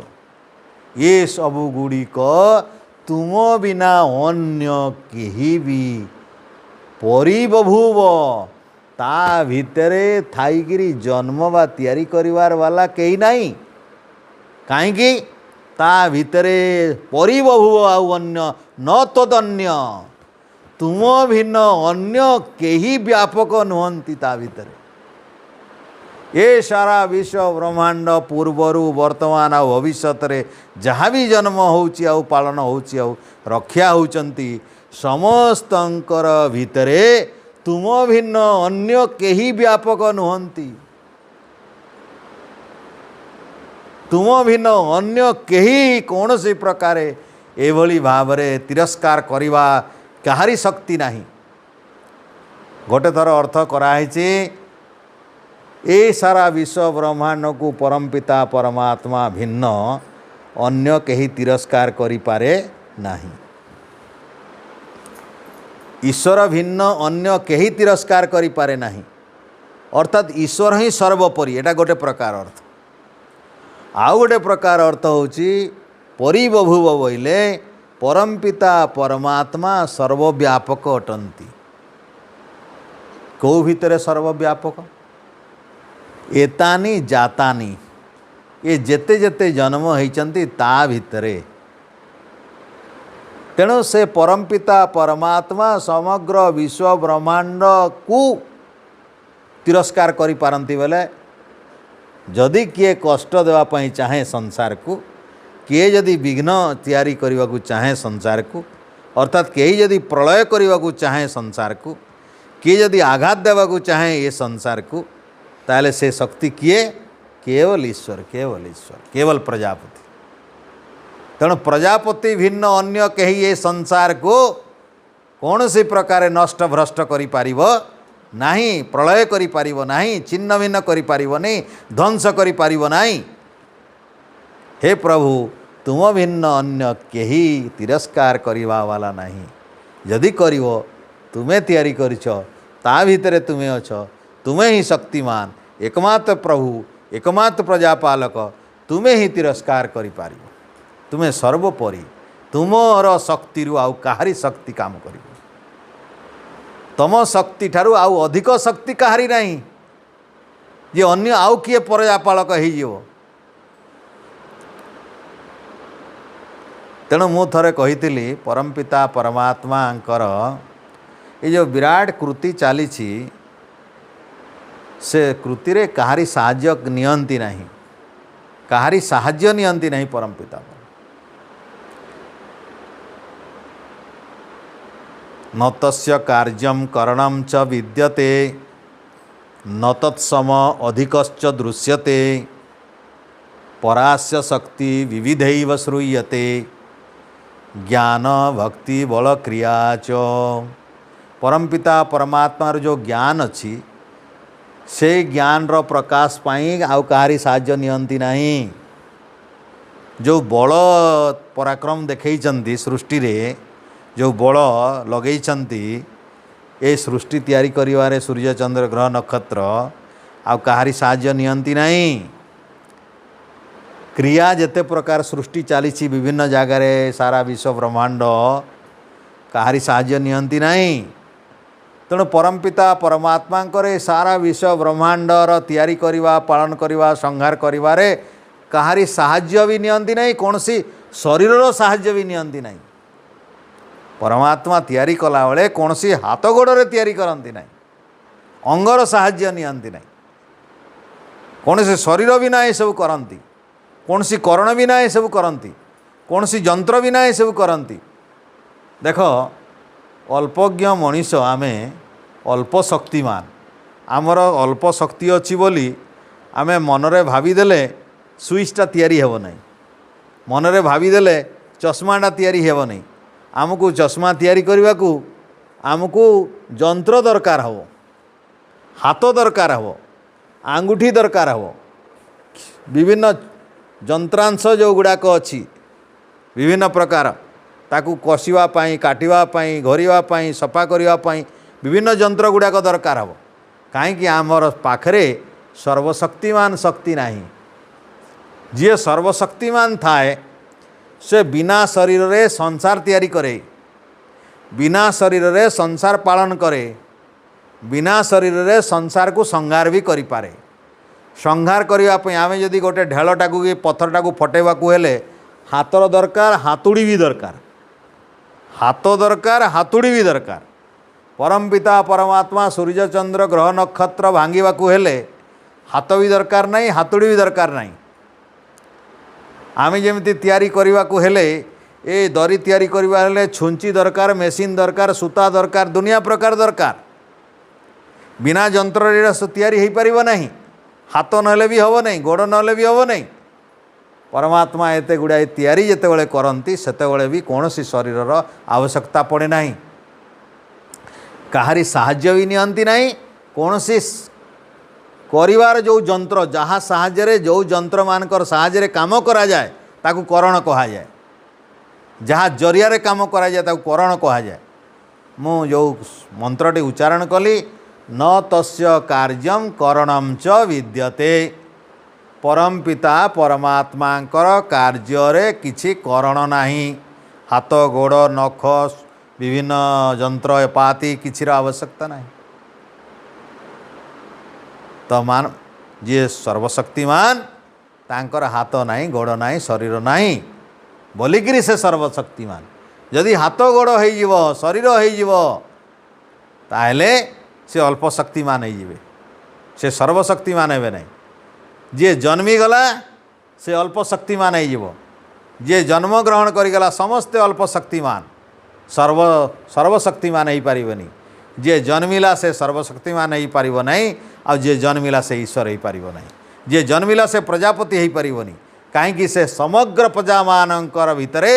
ये सबू गुड़िक तुम बिना अन्य केही भी परी बभूव ता भितरे थाईगिरी जन्म बा तैयारी करिवार वाला केही नहीं कहीं ता भितरे परी बभूव आउ अन्य न तदन्य तुम भिन्न अन्य केही व्यापक नुहंती ता भितरे ये सारा विश्व ब्रह्मांड पूर्वरु वर्तमान आ भविष्यत रे जहाँ भी जन्म होउची आउ पालन होउची आउ रक्षा होउचंती समस्तंकर भितरे तुम भिन्न अन्य केही व्यापक नुहंती तुम भिन्न अन्य केही कौन सी प्रकार एभली भावरे तिरस्कार करिवा काहारी शक्ति नहीं। गोटे थर अर्थ कराई ए सारा विश्व ब्रह्मांड को परमपिता परमात्मा भिन्न अन्य केही तिरस्कार करि पारे नहीं। ईश्वर भिन्न अन्य केही तिरस्कार करि पारे नहीं अर्थात ईश्वर ही सर्वोपरि एटा गोटे प्रकार अर्थ। आउ गोटे प्रकार अर्थ होची परिबभूव बोइले परमपिता परमात्मा सर्वव्यापक अटंती। को भितरे सर्वव्यापक एतानी जातानी ये जेते जेते जन्म होइचंती ता भितरे तेणु से परमपिता परमात्मा समग्र विश्व ब्रह्मांड को तिरस्कार करि पारंती बेले जदि किए कष्ट देवाई चाहे संसार को किए जदि विघ्न तैयारी करने को चाहे संसार को अर्थात कई जदि प्रलय करने को चाहे संसार को किए जदि आघात देवा को चाहे ये संसार को ताले से शक्ति किए केवल ईश्वर केवल प्रजापति। तेणु प्रजापति भिन्न अन्य कहीं ये संसार को कौन सी प्रकार नष्ट भ्रष्ट करि पारिबो नहीं प्रलय करि पारिबो नहीं छिन्न भिन्न करि पारिबो नहीं ध्वंस करि पारिबो नहीं। हे प्रभु तुम भिन्न अन्य केही तिरस्कार करिवा वाला नहीं यदि करिवो तुम्हें तैयारी करिछ ता भितरे तुम्हें अछ तुम्हें ही शक्तिमान एकमात्र प्रभु एकमात्र प्रजापालक तुम्हें ही तिरस्कार करि पारिबो तुम्हें सर्वोपरि तुमर शक्ति आउ काहारी शक्ति काम करिबो तम शक्ति ठारू आउ अधिक शक्ति काहारी नहीं जे अन्य आउ किए प्रजापालक हो जीवो। तेणु मु थरे कही परमपिता परमात्मा ये जो विराट कृति चली से कृति रे काहारी साहाय्य नियंती नहीं काहारी साहाय्य नियंती नहीं परमपिता न तस्य कार्यम करणम च विद्यते न तत्सम अधिकश्च दृश्यते परास्य शक्ति विविधैव श्रूयते ज्ञान भक्ति बल क्रिया च। परमपिता परमात्मार जो ज्ञान अच्छी से ज्ञान रो प्रकाश पाई आउ कहारी साहाय्य नियंती नहीं। जो बल पराक्रम देखैचंती सृष्टि रे जो बल लगैचंती ए सृष्टि तैयारी करिवारे सूर्य चंद्र ग्रह नक्षत्र आउ कहारी साहाय्य नियंती नहीं। क्रिया जेते प्रकार सृष्टि चली विभिन्न जगार सारा विश्व ब्रह्मांड कहारी साहाय्य नियंती नहीं। तेणु परमपिता परमात्मा सारा विश्व ब्रह्मांडर तैयारी करिवा पालन करिवा संहार करिवारे कहारी साहाय्य भी नियंती नहीं। कौन सी शरीर साहाय्य भी नियंती नहीं। परमात्मा तैयारी कला बेले कौन सी हाथ गोड़े तैयारी करती नहीं। अंगर साहाय्य नियंती नहीं। कौन सी शरीर भी ना सब करती। कौन सी करण भी ना सब करती। कौन सी जंत्र भी ना सब करती। देख अल्पज्ञ मनीष आमे अल्प शक्तिमान आमर अल्प शक्ति अच्छी बोली आमे मनरे भावीदेले सुइचटा तैयारी हेब नहीं। मनरे भावीदेले चश्माटा तैयारी हेब नहीं। आमको चश्मा तैयारी करने को आमको जंत्र दरकार हो, हाथ दरकार हो, आंगुठी दरकार हो, विभिन्न जंत्रांश जो गुड़ाक अच्छी विभिन्न प्रकार ताकू कषिवा पाई काटिवा पाई घरिवा पाई सफा करिवा पाई विभिन्न जंत्र गुड़ाक दरकार हो। कहीं आमर पाखरे सर्वशक्तिमान शक्ति नहीं। जी सर्वशक्तिमान थाए से बिना शरीर रे संसार तैयारी करे, बिना शरीर रे संसार पालन करे, बिना शरीर रे संसार को संहार भी करि पारे। संहार करने आम जदि गोटे ढेलटा को पत्थरटा को फटेवा को हेले हाथर दरकार, हातुड़ी भी दरकार, हाथ दरकार, हातुड़ी भी दरकार। परमपिता परमात्मा सूर्य चंद्र ग्रह नक्षत्र भांगिवा को हेले हाथ भी दरकार नहीं, हातुड़ी भी दरकार नहीं। आमे जेमती तैयारी करने को हेले ए दरी तैयारी करवा हेले छुंची दरकार, मेसीन दरकार, सूता दरकार, दुनिया प्रकार दरकार। बिना जंत्र तैयारी हो पार नहीं। हाथ नहेले भी हम नहीं, गोड़ नहेले भी हम नहीं। परमात्मा एते गुड़ाए तैयारी जितेबाला करती सेतेबाला भी कौन सी शरीर आवश्यकता पड़े नहीं। कहारी साहाय्य भी नियंती नहीं। कौन सी करिवार जो जंत्र जहाँ साहाय्य जो जंत्र मानकर साहाय्य काम करा जाए ताकू करण कहा जाए। जहाँ जरिया काम करा जाए ताकू करण कहा जाए। मु जो मंत्रटी उच्चारण कली न तस्य कार्यम करणम च विद्यते। परमपिता परमात्मांकर कार्य किछि करण नाही। हाथ गोड़ नख विभिन्न जंत्र पाती किछि आवश्यकता नहीं। तो मान जी सर्वशक्तिमान तांकर हाथ नाही, गोड़ नाही, शरीर नाही बोलिकी से सर्वशक्तिमान। जदि हाथ गोड़ हो शरीर हो ताहले से अल्प शक्तिमान हो, से सर्वशक्तिमान हे नहीं। जे जन्मी गला से अल्प शक्तिमान हो, जे जन्म ग्रहण करिगला समस्ते अल्प शक्तिमान, सर्वशक्तिमान हो पारिबनी। जे जन्मिला से सर्वशक्तिमान हो पारिबो नहीं, आ जे जन्मिला से ईश्वर हो पारिबो नहीं। जे जन्मिला से प्रजापति हो पारिबनी। कहीं से समग्र प्रजा मानकर भितरे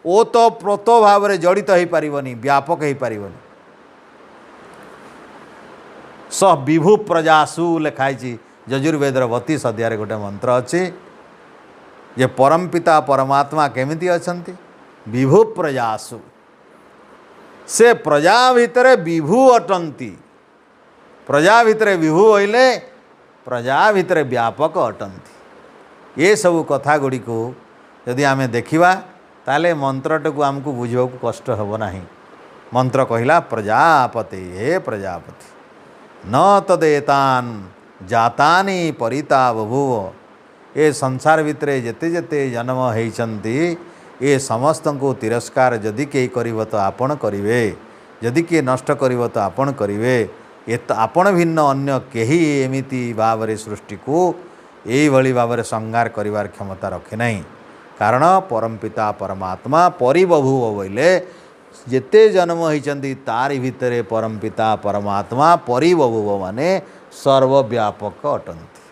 ओतो प्रोतो भाव में जड़ित हो पारिबनी, व्यापक हो पारिबनी। स विभु प्रजासु लिखाई यजुर्वेदर 32 अध्याय गोटे मंत्र अच्छी जे परमपिता परमात्मा केमिति अछंती विभु प्रजासु। से प्रजा भितर विभु अटंती। प्रजा भितर विभु होइले प्रजा भितर व्यापक अटंती। ये सब कथा गुड़ी को यदि आमे देखिबा ताले मंत्रट को आमको बुझा कष्ट हेब नहीं। मंत्र कहला प्रजापति हे प्रजापति न तदेतान जातानि परिता बभूव। ये संसार भितरे जेते जेते जन्म होइचंती ये समस्त को तिरस्कार जदि के करिवो तो आपण करिवे, जदि के नष्ट करिवो तो आपण करिवे। ये तो आपण भिन्न अन्य केही एमिति भाव सृष्टि को यही भली भाव संहार करिवार क्षमता रखे नहीं। कारण परमपिता परमात्मा परिबभूव बोले जेते जन्म होइचंती तारि भितरे परमपिता परमात्मा परिबभूव माने सर्वव्यापक अटंती।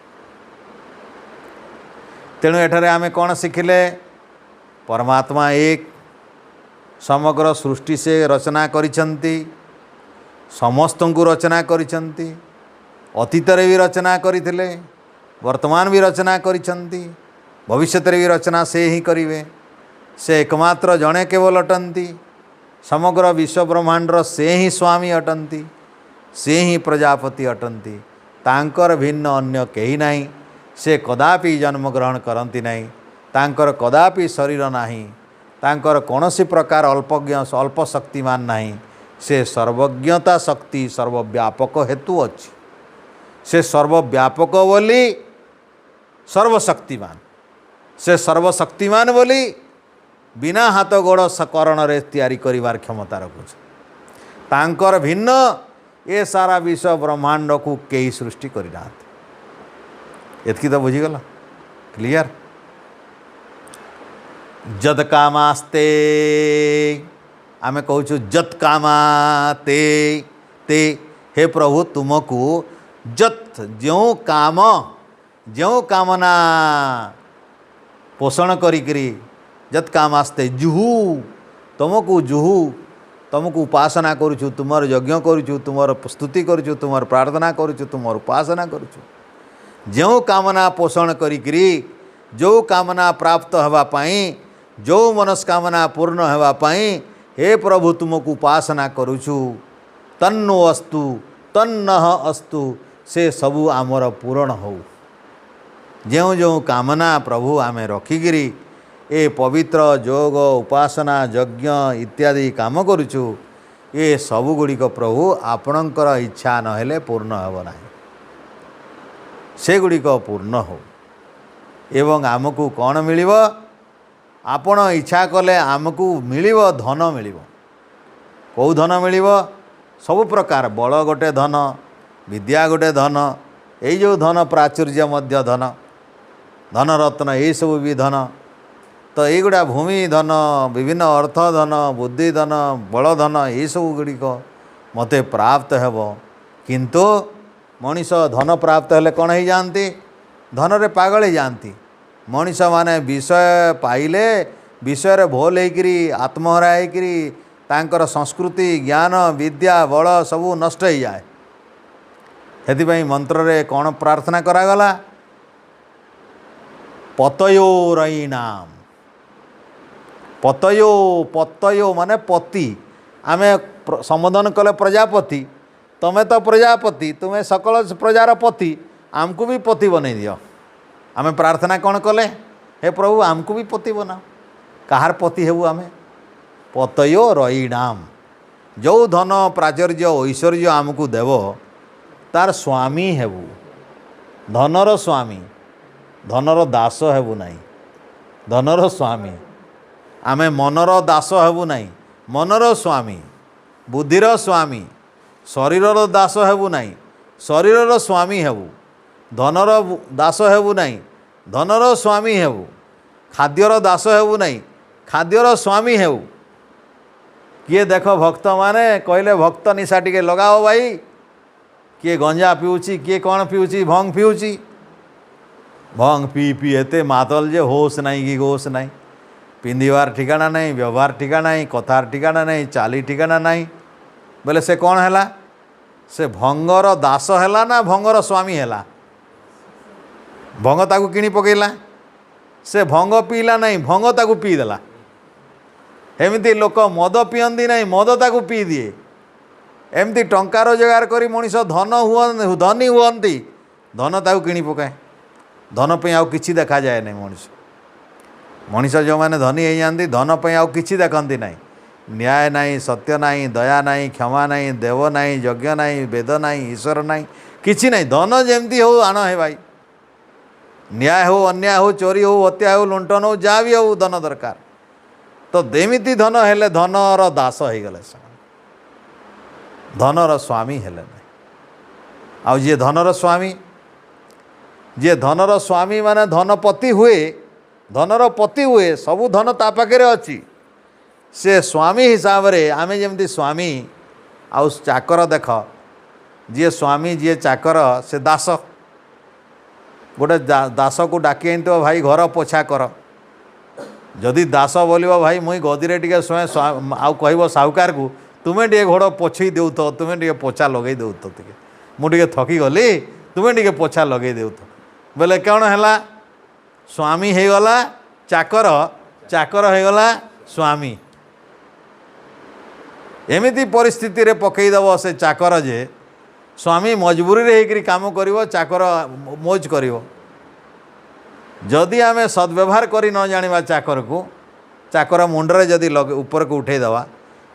तेणु एठारे आमे कौन शिखिले परमात्मा एक समग्र सृष्टि से रचना करिसंती समस्त को रचना करिसंती अतीत रे भी रचना करथिले वर्तमान भी रचना करिसंती भविष्य भी रचना से ही करिवे। से एकमात्र जड़े केवल अटंती समग्र विश्व ब्रह्मांडर से ही स्वामी अटंती से ही प्रजापति अटंती तांकर भिन्न अन्य कहीं नहीं। से कदापि जन्म ग्रहण करती नहीं तांकर कदापि शरीर नहीं तांकर कौनसी प्रकार अल्पज्ञ अल्प शक्तिमान नहीं। से सर्वज्ञता शक्ति सर्वव्यापक हेतु अच्छी से सर्वव्यापक बोली सर्वशक्तिमान से सर्वशक्तिमान बोली बिना हाथ गोड़ करण रे तैयारी करिवार क्षमता रखुछ। तांकर भिन्न ये सारा विश्व ब्रह्मांड को कई सृष्टि करना एतकी तो बुझीगला क्लियर। जद कामास्ते आमे कहूँ जत कामा ते ते हे प्रभु तुमको जत जो काम जो कामना पोषण करी जत कामास्ते जुहू तुमको जुहू तुमको उपासना करुचु तुमर यज्ञ करुचु तुमर स्तुति करुचु तुमर प्रार्थना करुचु तुमर उपासना करुचु जो कामना पोषण करी जो कामना प्राप्त हवा पाई जो मनस्कामना पूर्ण हवा पाई हे प्रभु तुमको उपासना करुचु तन्नो अस्तु तन्नः अस्तु से सबू आमर पूर्ण हो। जो जो कामना प्रभु आमे रखिकी ए पवित्र योग उपासना यज्ञ इत्यादि काम करुचु ये सबुगुड़िक प्रभु आपणकर इच्छा नहेले पूर्ण हेब ना से गुड़िक पूर्ण हो। एवं आमको कौन मिलिव आपण इच्छा कले आमको मिलिव धन मिलिव कौ धन मिलिव सब प्रकार बल गोटे धन विद्या गोटे धन ये जो धन प्राचुर्य मध्य धन धन रत्न ये सब भी धन तो युड़ा भूमि धन विभिन्न अर्थ धन बुद्धि धन बल धन ये सब गुड़िक मते प्राप्त हेब किंतु मनीष धन प्राप्त हेले कौन हो जाती धन रे पागल हो जाती। मनीष माने विषय पाइले विषय भोल होकरी आत्महरा होकरी तांकर संस्कृति ज्ञान विद्या बल सबू नष्ट हो जाए। हेतिपाई मंत्र रे कौन प्रार्थना करागला पतयोरयीणाम पतयो पतयो माने पति आमे संबोधन कले प्रजापति तमें तो प्रजापति तुम्हें सकल प्रजार पति आमको भी पति बन दियो। आमे प्रार्थना कौन कले हे प्रभु आमको भी पति बनाओ कहार पति हेबू आमे पतयो रयीणाम जो धन प्राचुर्य ऐश्वर्य आमको देव तार स्वामी हेबू धनर स्वामी धनर दास हेबू नहीं धनर स्वामी आमे मनर दास हेबू नहीं मनर स्वामी बुद्धिर स्वामी शरीरर दास हेबू नहीं शरीरर स्वामी हेबू धनर दास हेबू नहीं धनर स्वामी हेबू खाद्यर दास हेबू नहीं खाद्यर स्वामी हेबू। किए देख भक्त माने कहले भक्त निशा टिके लगाओ भाई किए गंजा पीऊँची किए कौन पीऊँची भंग पीऊँची भंग पी पी एते मातल जे होश नहीं कि गोश नहीं पिंधिबार ठिकाना नहीं व्यवहार ठिकाना नहीं कथार ठिकाना नहीं चाली ठिकाना नहीं बोले से कौन है से भंगर दास है ना भंगर स्वामी है भंग ताकू किणी पकेला से भंग पीला नहीं भंग ताकू पीदेला एमती लोक मद पियंती नहीं मद ताकू पी दिए एमती टंका रोजगार करी मनीष धन हुआ धनी हुअंती धन ताकू किणी पकाए धन पे आउ किछि देखा जाए नहीं मनीष मनीष जो मैंने धनी हो जाती धन पे आउ किछि देखती नहीं न्याय नहीं सत्य नहीं दया नहीं क्षमा नहीं देव नहीं यज्ञ नहीं वेद नहीं ईश्वर नहीं किछि नहीं धन जमती हो आन है भाई न्याय हो अन्याय हो चोरी हो हत्या हो लुंठन हो जहाँ भी हो धन दरकार तो देमिति धन हेले धनर दास हो गले धनर स्वामी हेले नहीं आउ जी धनर स्वामी जी धनर स्वामी माने धनपति हुए धनर पति हुए सबू धन ता पाखे अच्छी से स्वामी हिसाब रे आमे जमती स्वामी आउ चाकर देख जी स्वामी जी चाकर से दास गोटे दास को डाकी आनी तो भाई घर पोछा कर जदि दास बोलो भाई मुई गदी टे शुए आउ कह साहुकार को तुम्हें टे घोड़ पोछई देउ तो तुम्हें टे पोछा लगे देउ तो मुझे थकी गली तुम्हें टे पोछा लगे देउ तो बोले कौन है स्वामी हो गला चाकर चाकर हो गला स्वामी एमिति परिस्थिति रे पकईदेव से चाकर जे स्वामी मजबूरी रे होकर काम करिवो चाकर मौज करिवो जदि आमे सद्व्यवहार करी न जानिबा चाकर को चाकर मुंडरे जदि ऊपर को उठे दवा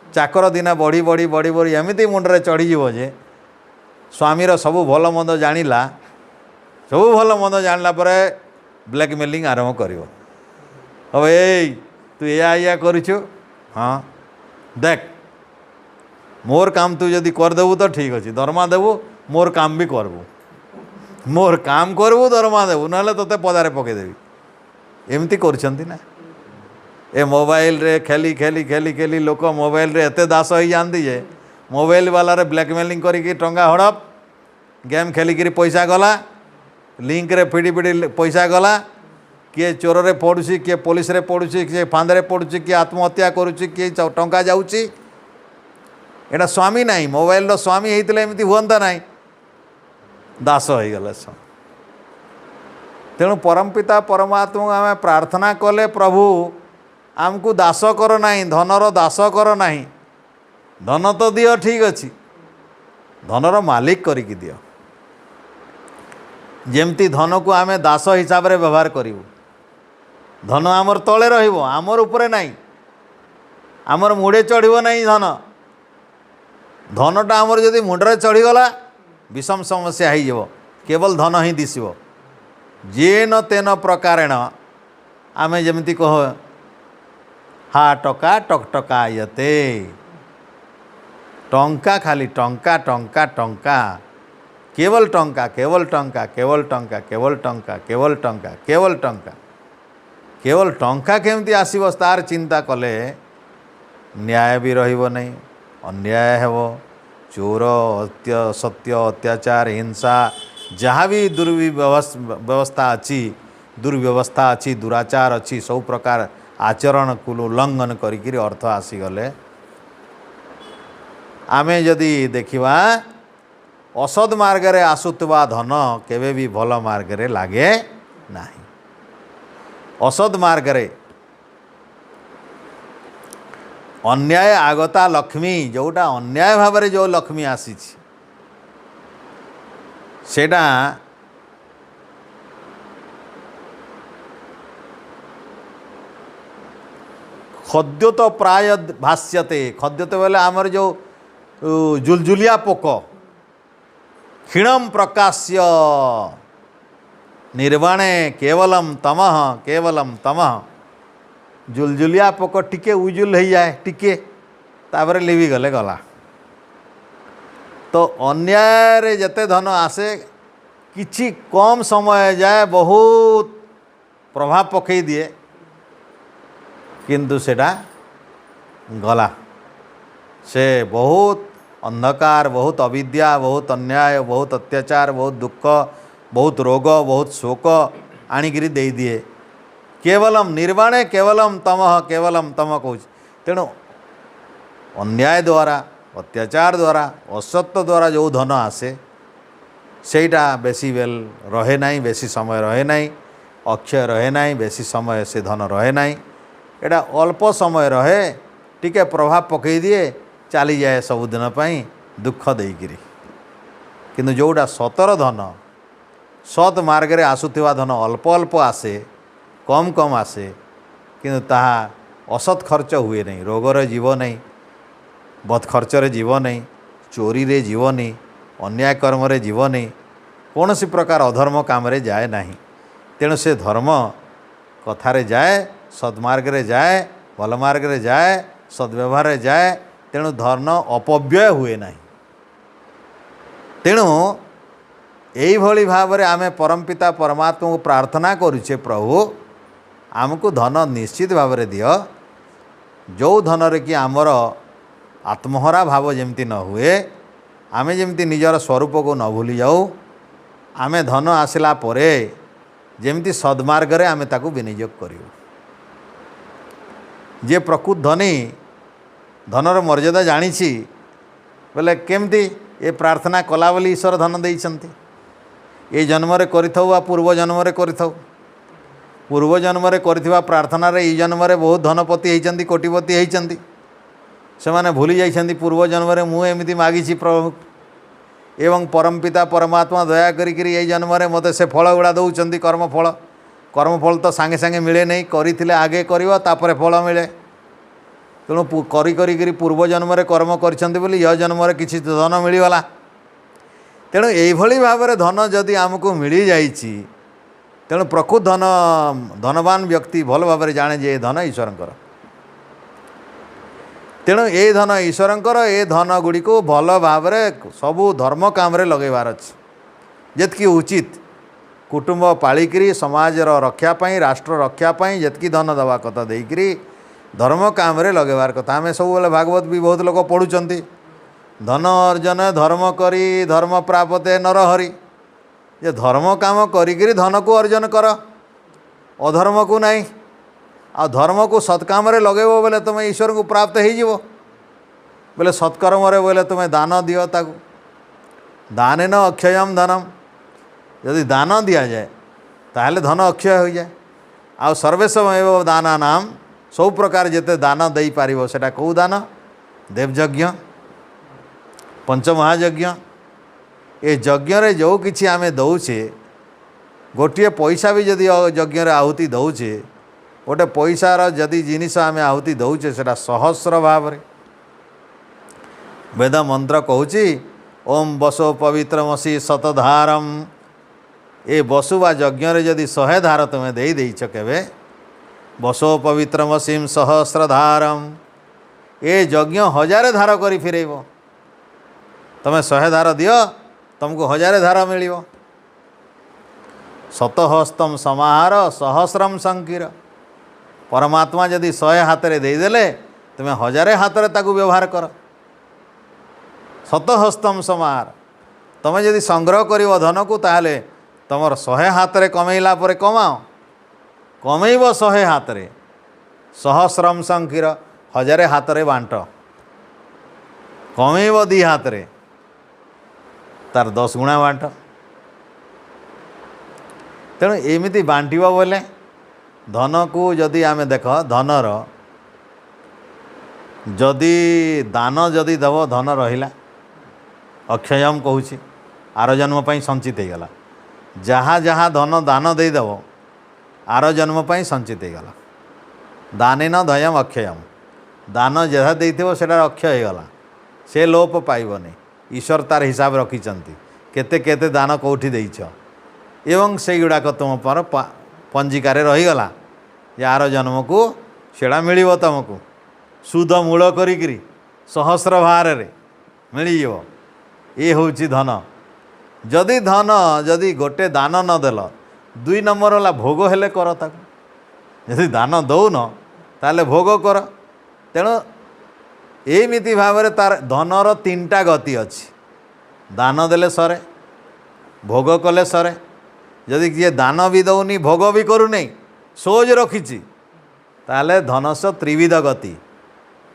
चाकर दिना बढ़ी बढ़ी बढ़ी बढ़ी एमिति मुंडरे चढ़ी जीवो जे स्वामीर सबू भल मंद जानिला सबू भल मंद जानिला परे ब्लैकमेलिंग आरंभ करिवो अब ए तू या करिछु हाँ देख मोर काम तू जदि करदेबू तो ठीक अच्छे दरमा देबू मोर काम भी करबू मोर काम करबू दरमा देबू ना तोते पदारे पकईदेवी एमती करछंती ना ए मोबाइल रे खेली खेली खेली खेली लोक मोबाइल रे एते दास हो जाती जे मोबाइल वाला रे ब्लैकमेलिंग करिकी टंका हड़प गेम खेलिकी पैसा गला लिंक रे फिड़ी फिड़ी पैसा गला किए चोर रे पड़ुची किए पुलिस रे पड़ुची किए फांदे पड़ुची किए आत्महत्या करुची किए टंका जाउची एटा स्वामी नहीं मोबाइल रो स्वामी होते एमती हुआ ना दास हो गले तेणु परमपिता परमात्मा आम प्रार्थना कले प्रभु आमको दास कर नहीं धनर दास कर नहीं धन तो दियो ठीक अच्छी धनर मालिक करिकी दियो जेमती धन को आम दास हिसाब रे व्यवहार करूँ धन आमर तले रहिबो आमर उपरे नहीं आमर मुड़े चढ़िबो नहीं धन धनटा आमर जदि मुंडरे चढ़ीगला विषम समस्या हो केवल धन ही दिशो जेन तेन प्रकारेण आमे जमिति कह हा टका टकटकायते टंका खाली टंका टंका टंका केवल टंका केवल टंका केवल टंका केवल टंका केवल टंका केवल टंका केवल टंका केमती आसीबो तार चिंता कले न्याय भी रहिबो नहीं अन्याय हेब चोर सत्य अत्याचार हिंसा जहाँ भी दुर्व्यवस्था अच्छी दुर्व्यवस्था अच्छी दुराचार अच्छी सब प्रकार आचरण को उल्लंघन करिकिरी अर्थ आसीगले आमे जदि देखिबा असद मार्ग रे आसुतबा धन केवे भी भल मार्ग रे लागे नाही असद मार्ग रे अन्याय आगता लक्ष्मी जोटा अन्याय भाव में जो लक्ष्मी आसी सेटा खद्योत प्राय भाष्यते खद्योत बोले आमर जो जुलजुलिया पोक क्षीणम प्रकाश्य निर्वाणे केवलम तमः जुलजुलिया पोक टिके उजुल हो जाए टिके तापर लिभि गले गला तो अन्याय रे जते धन आसे किछि कम समय जाए बहुत प्रभाव पकई दिए किंतु सेटा गला से बहुत अंधकार बहुत अविद्या बहुत अन्याय बहुत अत्याचार बहुत दुख बहुत रोग बहुत शोक आनिकी दे दिए केवलम निर्वाणे केवलम तम कौच तेणु अन्याय द्वारा अत्याचार द्वारा असत्य द्वारा जो धन आसे सेटा बेसी बेल रहे नहीं बेसी समय रहे नहीं अक्षय रहे नहीं बेसी समय से धन रहे नहीं एटा अल्प समय रहे टिके प्रभाव पकई दिए चली जाए सबुदिन दुख देकिरी किंतु जोड़ा सतर धन सत् मार्ग रे आसुथिबा धन अल्प अल्प आसे कम कम आसे किंतु ताहा असत खर्च हुए नहीं रोगर जीव नहीं बद खर्च रे जीव नहीं चोरी रे जीव नहीं अन्याय कर्म रे जीव नहीं कौन सी प्रकार अधर्म काम रे जाए नहीं तेणु से धर्म कथारे जाए सद्मार्ग रे जाए भल मार्ग रे जाए सद्व्यवहार रे जाए तेणु धर्म अपव्यय हुए नहीं तेणु यही भली भाव में आमे परमपिता परमात्मा को प्रार्थना करुचे प्रभु आमको धन निश्चित भाव में दियो जो धन रे कि आमर आत्महरा भाव जमती न हुए आमे जेमती निजर स्वरूप को न भूली जाऊ आमे धन आसला परे जेमती सद्मार्ग रे आमे ताकू विनियोग करियो। जे प्रकृत धनी धनर मर्यादा जानिछि बोले केमती ए प्रार्थना कला बोली ईश्वर धन देइछन्ति। ए जन्म रे करिथौ वा पूर्व जन्म रे करिथौ, पूर्व जन्म रे करिथिबा प्रार्थना रे ई जन्म रे बहुत धनपति होइछन्ति, कोटिपति होइछन्ति। सेमाने भूली जाइछन्ति पूर्व जन्म रे मु एमिति मागिछि प्रभु एवं परमपिता परमात्मा दया करी ए जन्म रे मते से फल गुड़ा दउछन्ति कर्मफल। कर्मफल तो सांगे सांगे मिले नहीं, करिथिले आगे करिवो तापरे फल मिले। तेणु करी करी पूर्व जन्म रे कर्म करिछन्ति बोली य जन्म रे किछि धन मिलिगला। तेणु एइभଳି भाबरे धन जदि आमको मिली जाइछि तेणु प्रकृत धन धनवान व्यक्ति भल भाबरे जाने जे धन ईश्वरंकर। तेणु ए धन ईश्वरंकर ए धन गुड़ी को भल भाबरे सबु धर्म काम रे लगेबार अछि। जेतकी उचित कुटुंब पालिकी समाजर रक्षापी राष्ट्र रक्षापी जेतकी धन दवा कथा देकरी धर्म काम रे लगेबार कथा। आम सब बेले भागवत भी बहुत लोग पढ़ुचंती धन अर्जन धर्म करी धर्म प्राप्ते नरहरि। जे धर्म काम करी धन को अर्जन कर अधर्म को नहीं आ धर्म को सत्कम लगेब बोले तुम ईश्वर को प्राप्त हो बोले सत्कर्म बोले तुम्हें दान दियो ताकू दान न अक्षयम धनम। यदि दान दि जाए ताहले धन अक्षय हो जाए। आ सर्वेशमेव दाना नाम सब प्रकार जिते दान दे पारिबो सेटा कौ दान देवयज्ञ पंचमहायज्ञ। ए यज्ञ रे जो किछि आमे दउछे गोटे पैसा भी जदि यज्ञ रे आहुति दउछे गोटे पैसार जदि जिनिस आमे आहुति दउछे सेटा सहस्र भाव रे वेद मंत्र कहूची ओम बसो पवित्रमसी शतधारम। ए बसु बा यज्ञ रे जदि 100 धार तुम दे देइछ केबे बसो पवित्रमसीम सहस्रधारम। ए यज्ञ 1000 धार करी फिरेब तुम 100 धार दियो तुमको 1000 धार मिलिबो। शतहस्तम समाहार सहस्रम संकीर। परमात्मा जदि 100 हाथ रे दे देले तुम 1000 हाथ रे ताकू व्यवहार कर। शतहस्तम समाहार तुम जदि संग्रह करिवो धन को ताहले तुमर 100 हाथ रे कमेइला परे कमाओ कमेइब 100 हाथ रे सहस्रम संकीर 1000 हाथ रे बांट कमेइब 2 हाथ रे तार 10 गुणा बांट। तेणु एमिति बांटिब बोले धन को जदि आमे देख धनर जदि दान जदि देव धन रहिला अक्षयम कहूँ आर जन्म पर संचित हो गला। जहाँ जहाँ धन दान देदेव आर जन्म पर संचित हो गला। दाने न धयम अक्षयम दान जहाँ देथिबो सेटा अक्षय हो गला से लोप पाइबनी। ईश्वर तार हिसाब रखिचंती केते केते दान कौठी देइछ एवं से गुड़ाक तुम पर पंजिकार रहीगला जे आर जन्म को सेड़ा मिलिबो तुमको सुध मूल करी सहस्र भार रे मिलियो। ये होची धन। जदि धन जदि गोटे दान न देल 2 नंबर वाला भोग हेले कर ताकू यदि दान दौन ताले भोग कर। तेणु एमिति भाव में तार धनर 3टा गति अच्छी। दान देले सरे भोग कले सरे जदि किए दान भी दौनी भोग भी करू नहीं सोच रखी ताले धनस त्रिविध गति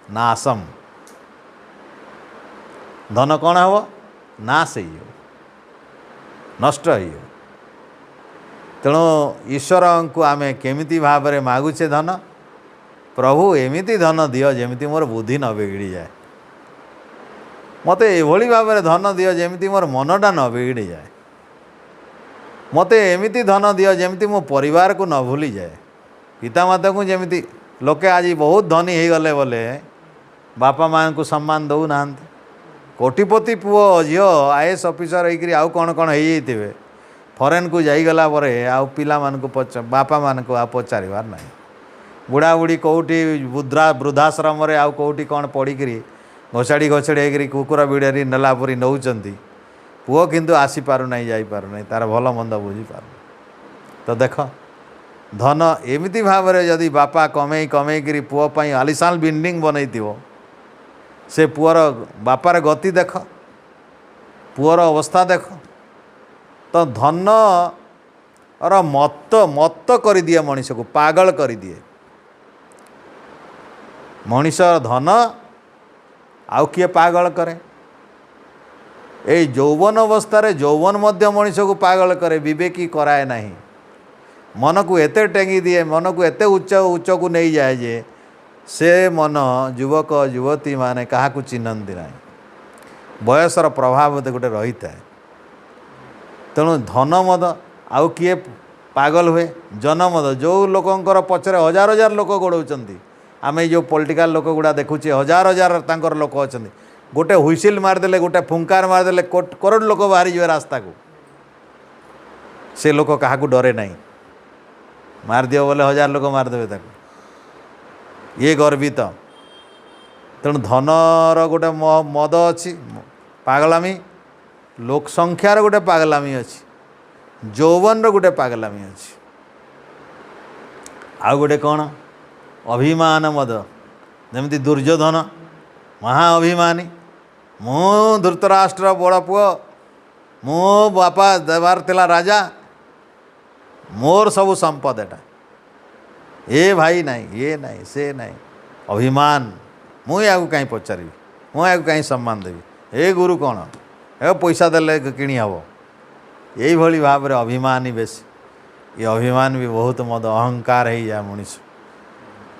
नाशम। धन कौन हम नाश हो नष्ट हो। तेणु ईश्वर को आम केमिति भाव में मागुचे धन प्रभु एमिति धन दियो जेमिति मोर बुद्धि न बिगड़ी जाए मते एभली भाव में धन दियो जेमिति मोर मनटा न बिगड़ी जाए मते एमिति धन दियो जेमिति मो परिवार को न भूली जाए पितामाता को जेमिति लोके आज बहुत धनी हो गले बोले बापा माँ को सम्मान दौ ना कोटिपति पुओ झील आईएएस ऑफिसर होकर आउ कौन कौन हो फरेन को जाइगला परे आउ पिला मान को बापा मान को पचारिबार ना बुढ़ा बुढ़ी कौटी वृद्धाश्रम आउ कौटी कौन पढ़िकी घोषाड़ी घोषाड़ी होकर कुकुर बिड़ारी नेला परी नौचंती पुओ किंतु आसी पारु नहीं जाई पारु नहीं तार भल मंद बुझी पारु। तो देख धन एमिति भाव में जदि बापा कमे कमे करी पुओ पई आलिशान बिल्डिंग बनई से पुअर बापार गति देख पुअर अवस्था देख तो धन और मत मत कर दिए मनीष को पागल कर दिए मनीष धन आउ किए पागल करे ए यौवन अवस्था रे यौवन मध्य मनीष को पागल करे विवेकी कराए नहीं मन को एते टेंगी दिए मन को एते उच्च उच्च को नहीं जाए जे से मन युवक युवती माने क्या चिन्हती ना बयसर प्रभाव गोटे रही है तेणु धन मद आउ किए पागल हुए जनमद जो लोकंर पचरे हजार हजार लोक गोड़ाउं आम जो पॉलिटिकल लोक गुड़ा देखुचे हजार हजार तांकर लोक अच्छा गोटे हुइसिल मारदेले गोटे फुंकार मारदेले करोड़ लोक बाहरी जाए रास्ता को से लोक क्या डरे नहीं मारदिव बोले हजार लोक मारदेवे ये गर्वित तेणु धनर गोटे मद अच्छी पागलामी लोक संख्यार गोटे पागलामी अच्छी यौवन गोटे पागलामी अच्छी आउ गोटे कौन अभिमान मद जमी दुर्योधन महाअभिमानी मु धृतराष्ट्र बड़ पुओ मो बापा देवार तिला राजा मोर सब संपद एटा ए भाई नहीं ये नहीं से नहीं अभिमान मु या कहीं पचारि मु या कहीं सम्मान देवी ए गुरु कौन ए पैसा देले किणी हम यही भाव में अभिमानी बेसी ये अभिमान भी बहुत मद अहंकार हो जाए मनीष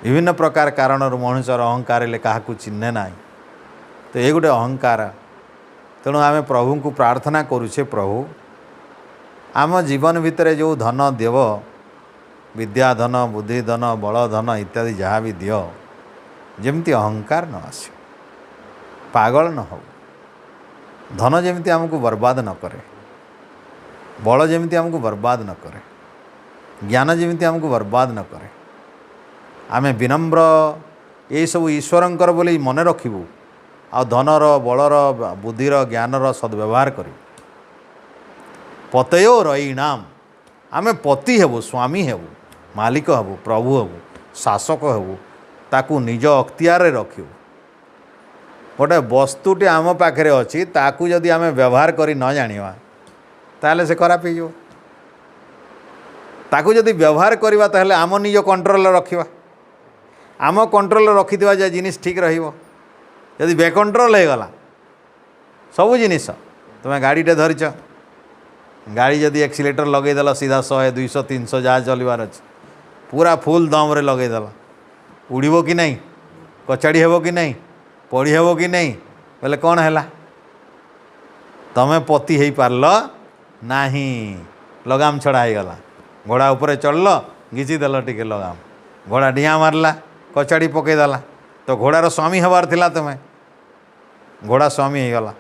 विभिन्न प्रकार कारण मनुष्यर अहंकार ले क्या चिन्हे ना तो ये गोटे अहंकार तेणु आम प्रभु को प्रार्थना करुचे प्रभु आम जीवन भितर जो धन देव विद्या धन बुद्धि धन बल धन इत्यादि जहाँ भी दियो जमती अहंकार न आस पागल न हो धन जमती आमको बर्बाद न करे बल जमती आमको बर्बाद न करे ज्ञान जमती आमको बर्बाद न करे आमे विनम्र ये सब ईश्वरंकर बोली मन रखिबू आ धनर बलर बुद्धिर ज्ञानर सद्व्यवहार करूँ पतयो रईणाम आमे पति हेबू स्वामी हेबू मालिक हेबू प्रभु हेबू शासक हेबू ताकू निज अख्तियार रखिबू गोटे वस्तुटी आम पाखे अच्छी ताकू जदि आमे व्यवहार करी न जानिबा ताहले से खराब हो ताकू जदि व्यवहार करवा ताहले आम निज कंट्रोल रखिबा आम कंट्रोल रखिथिबा जे जिनिस ठीक रहिबो यदि बेकंट्रोल हो गला सब जिनिस तुम गाड़ीटे धरिच गाड़ी जदि एक्सीलेटर लगेदेल सीधा 100 200 300 जहाँ चलबार अच्छे पूरा फुल दम रे लगेदेल उड़ीबो कि नहीं कचाड़ी हेबो कि नहीं पड़ी हेबो कि नहीं बोले कौन है तमें पति हो पारल नहीं लगाम छड़ा हो गला घोड़ा उपरे चढ़ल घिचिदेल टिके लगाम घोड़ा डिया मारला कचाड़ी पकईदेला तो घोड़ार स्वामी हबार थिला तुम्हें घोड़ा स्वामी हो गला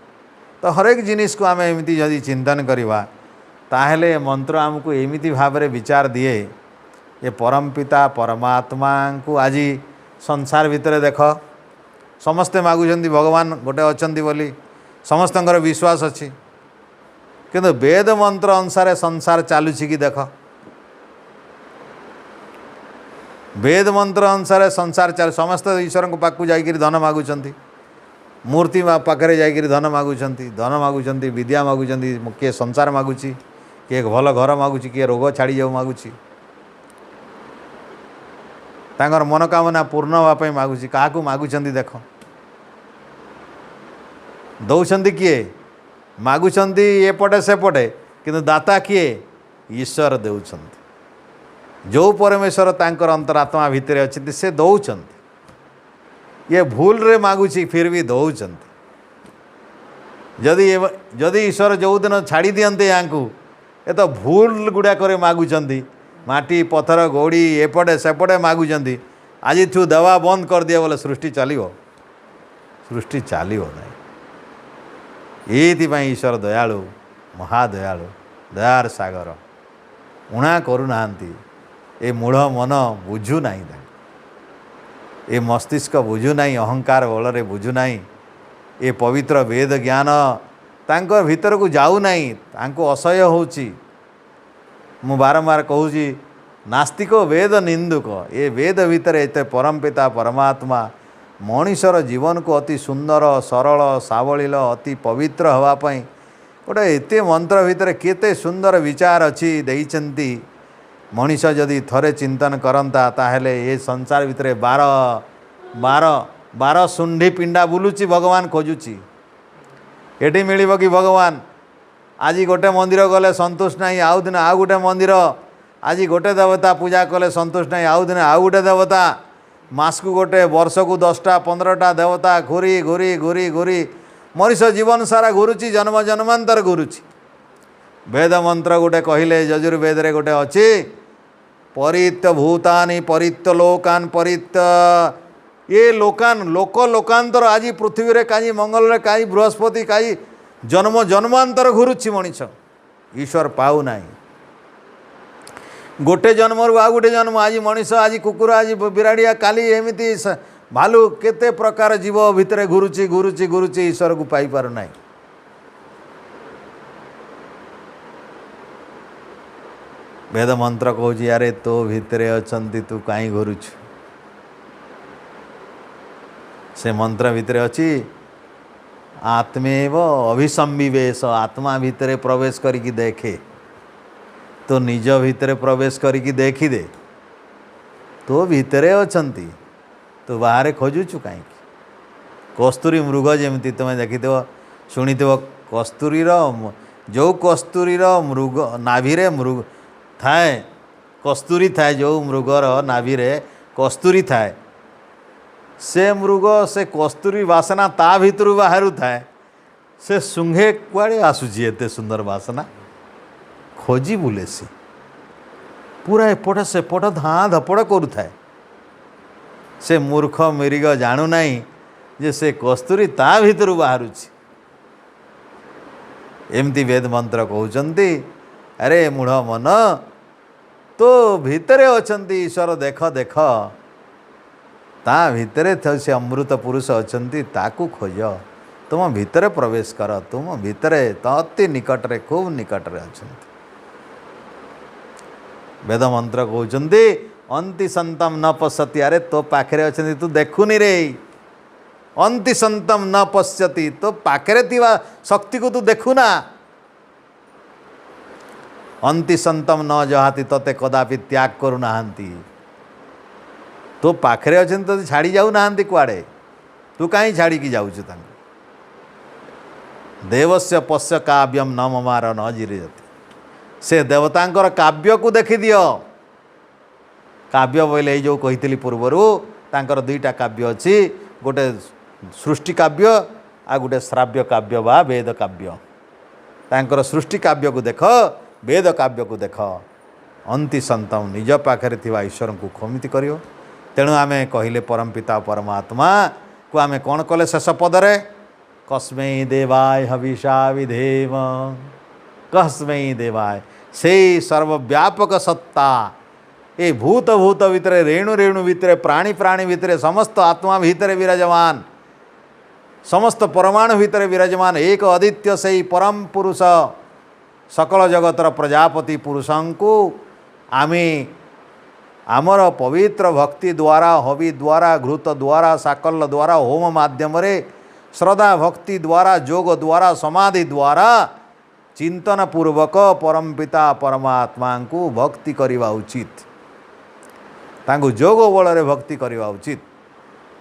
तो हरेक जिनिस को आम एमती जदि चिंतन करवा ताहले मंत्र आमको एमती भाव में विचार दिए ये परम पिता परमात्मा को आज संसार भितर देख समस्ते मागुंट भगवान गोटे अच्छा बोली समस्तଙ୍କର विश्वास अच्छी किंतु वेद मंत्र अनुसार संसार चलुची कि देख वेद मंत्र अनुसार संसार चल समस्त ईश्वर पाक जाकर धन मागुंट मूर्ति पाखे जाकर धन मागुंट विद्या मागुंट किए संसार मागुची किए भल घर मागुची किए रोग छाड़ी जाऊ मागुची तांकर मनोकामना पूर्ण होगापी मागुची क्या मागुंट देख दौरान किए मागुंट एपटे सेपटे किंतु दाता किए ईश्वर दौरान जो परमेश्वर तांकर अंतरात्मा भितर अच्छे से दौरान ये भूल रे मागुची फिर भी दौरान जदि जदि ईश्वर जो दिन छाड़ी दियंते या ये तो भूल गुड़ाक मागुंट माटी पथर गोड़ी एपटे सेपटे मागुंट आज तू दवा बंद कर दिए बोले सृष्टि चलो सृष्टि चलो नहीं ये ईश्वर दयालु महादयालु दयार सागर उणा करूना ए मूढ़ मन बुझु ना ए मस्तिष्क बुझु ना अहंकार बल रे बुझु ना ए पवित्र वेद ज्ञान तांको भीतर को जाऊ नहीं तांको असह्य होची मु बारंबार कहूँ नास्तिक वेद निंदुक ये वेद भितर एते परम पिता परमात्मा मनीषर जीवन को अति सुंदर सरल सावलील अति पवित्र होगापी गोटे एत मंत्र भितर केते सुंदर विचार अच्छी देइचंती मनीष जदि थरे चिंतन करंता ताहेले ये संसार भितर 12 सुंढी पिंडा बुलुची भगवान खोजुची एटी मिलिबो कि भगवान आज गोटे मंदिर गले संतुष्ट नहीं आउ दिन आउ गोटे मंदिर आज गोटे देवता पूजा कले संतुष्ट नहीं आउ दिन आउ गोटे देवता मास को गोटे वर्ष को 10टा 15टा देवता घूरी घूरी घूरी घूरी मनीष जीवन सारा घुरुची जन्म जन्मांतर घुरुची वेद मंत्र गोटे कहले यजुर्वेद रे गोटे अच्छी परित्य भूतानि परित्य लोकान परित्य ये लोकान लोकांतर आज पृथ्वी रे काई मंगल रे काई बृहस्पति काई जन्म जन्मांतर घुरुची मनीष ईश्वर पाऊ नाही गोटे जन्म रु आ गोटे जन्म आज मनीष आज कुकुर आज बिराड़िया काली एमती भालू केते प्रकार जीव भितर घुरुची घुरुची घुरुची ईश्वर को पाई पार नाही वेद मंत्र कहूँ यारे तो भितर अछंती तू काई घुरुछु से मंत्र भितर अच्छी आत्मेव अभिसंविवेश आत्मा भितर प्रवेश करिकी देखे तो निज भितर प्रवेश करिकी देखी दे तो भितर अछंती तो बाहर खोजुचु कहीं कस्तूरी मृग जमी तुम देखिथ शुणिथ कस्तूरी जो कस्तूरीर मृग नाभिरे मृग थाए कस्तूरी थाए जो मृगर नाभिरे कस्तूरी थाए से मृग से कस्तूरी बासना ता भितर बाहर थाए से सुंघे कुआड़े आसूची एते सुंदर बासना खोजी बुले सी पूरा एपट सेपट धाँ धपड़ करुए से मूर्ख मिरिग जानू नहीं जे से कस्तूरी ता भितर बाहर एमती वेद मंत्र कहते अरे मूढ़ मन तो भितरे अछंती ईश्वर देख देख ता भितरे से अमृत पुरुष अछंती ताकू खोज तुम भितरे प्रवेश कर तुम भितरे तो अति निकट रे खूब निकट रे अछंती वेद मंत्र कहते अंति संतम न पश्यति अरे तो पाखरे अछंती तू देखुनी रे अंति संतम न पश्यति तो पाखरे थिवा शक्ति को तू देखुना अंति संतम न जहाती तते कदापि त्याग करू नाहंती तो पाखरे अछंती तो छाड़ी जाऊ नाहंती कुआड़े तू कहीं छाड़ी की जाऊछु तांको देवस्य पश्य काव्यम न ममार न जिरेयति से देवतांकर काव्य को देखि दियो काव्य बोले जो कही पूर्वरु तांकर दुईटा काव्य अच्छी गोटे सृष्टि काव्य आ गोटे श्राव्य काव्य बा वेद काव्य तांकर सृष्टि काव्य को देख वेद काव्य को देख अंति संतम निज पाखरे थिवा ईश्वर को कमिति करियो तेणु आमे कहिले परमपिता परमात्मा को आमे कौन कले शेष पदरे कस्मै देवाय हविषा विधेम कस्मै देवाय से सर्वव्यापक सत्ता ए भूत भूत भितर रेणु रेणु भितर प्राणी प्राणी भितर समस्त आत्मा भितर विराजमान समस्त परमाणु भितर विराजमान एक अदित्य से परम पुरुष सकल जगतर प्रजापति पुरुषं को आमे आमर पवित्र भक्ति द्वारा हवि द्वारा घृत द्वारा साकल्य द्वारा होम माध्यम रे श्रद्धा भक्ति द्वारा योग द्वारा समाधि द्वारा चिंतन पूर्वक परमपिता परमात्मा को भक्ति करवा उचित तांगु योग बल भक्ति करवा उचित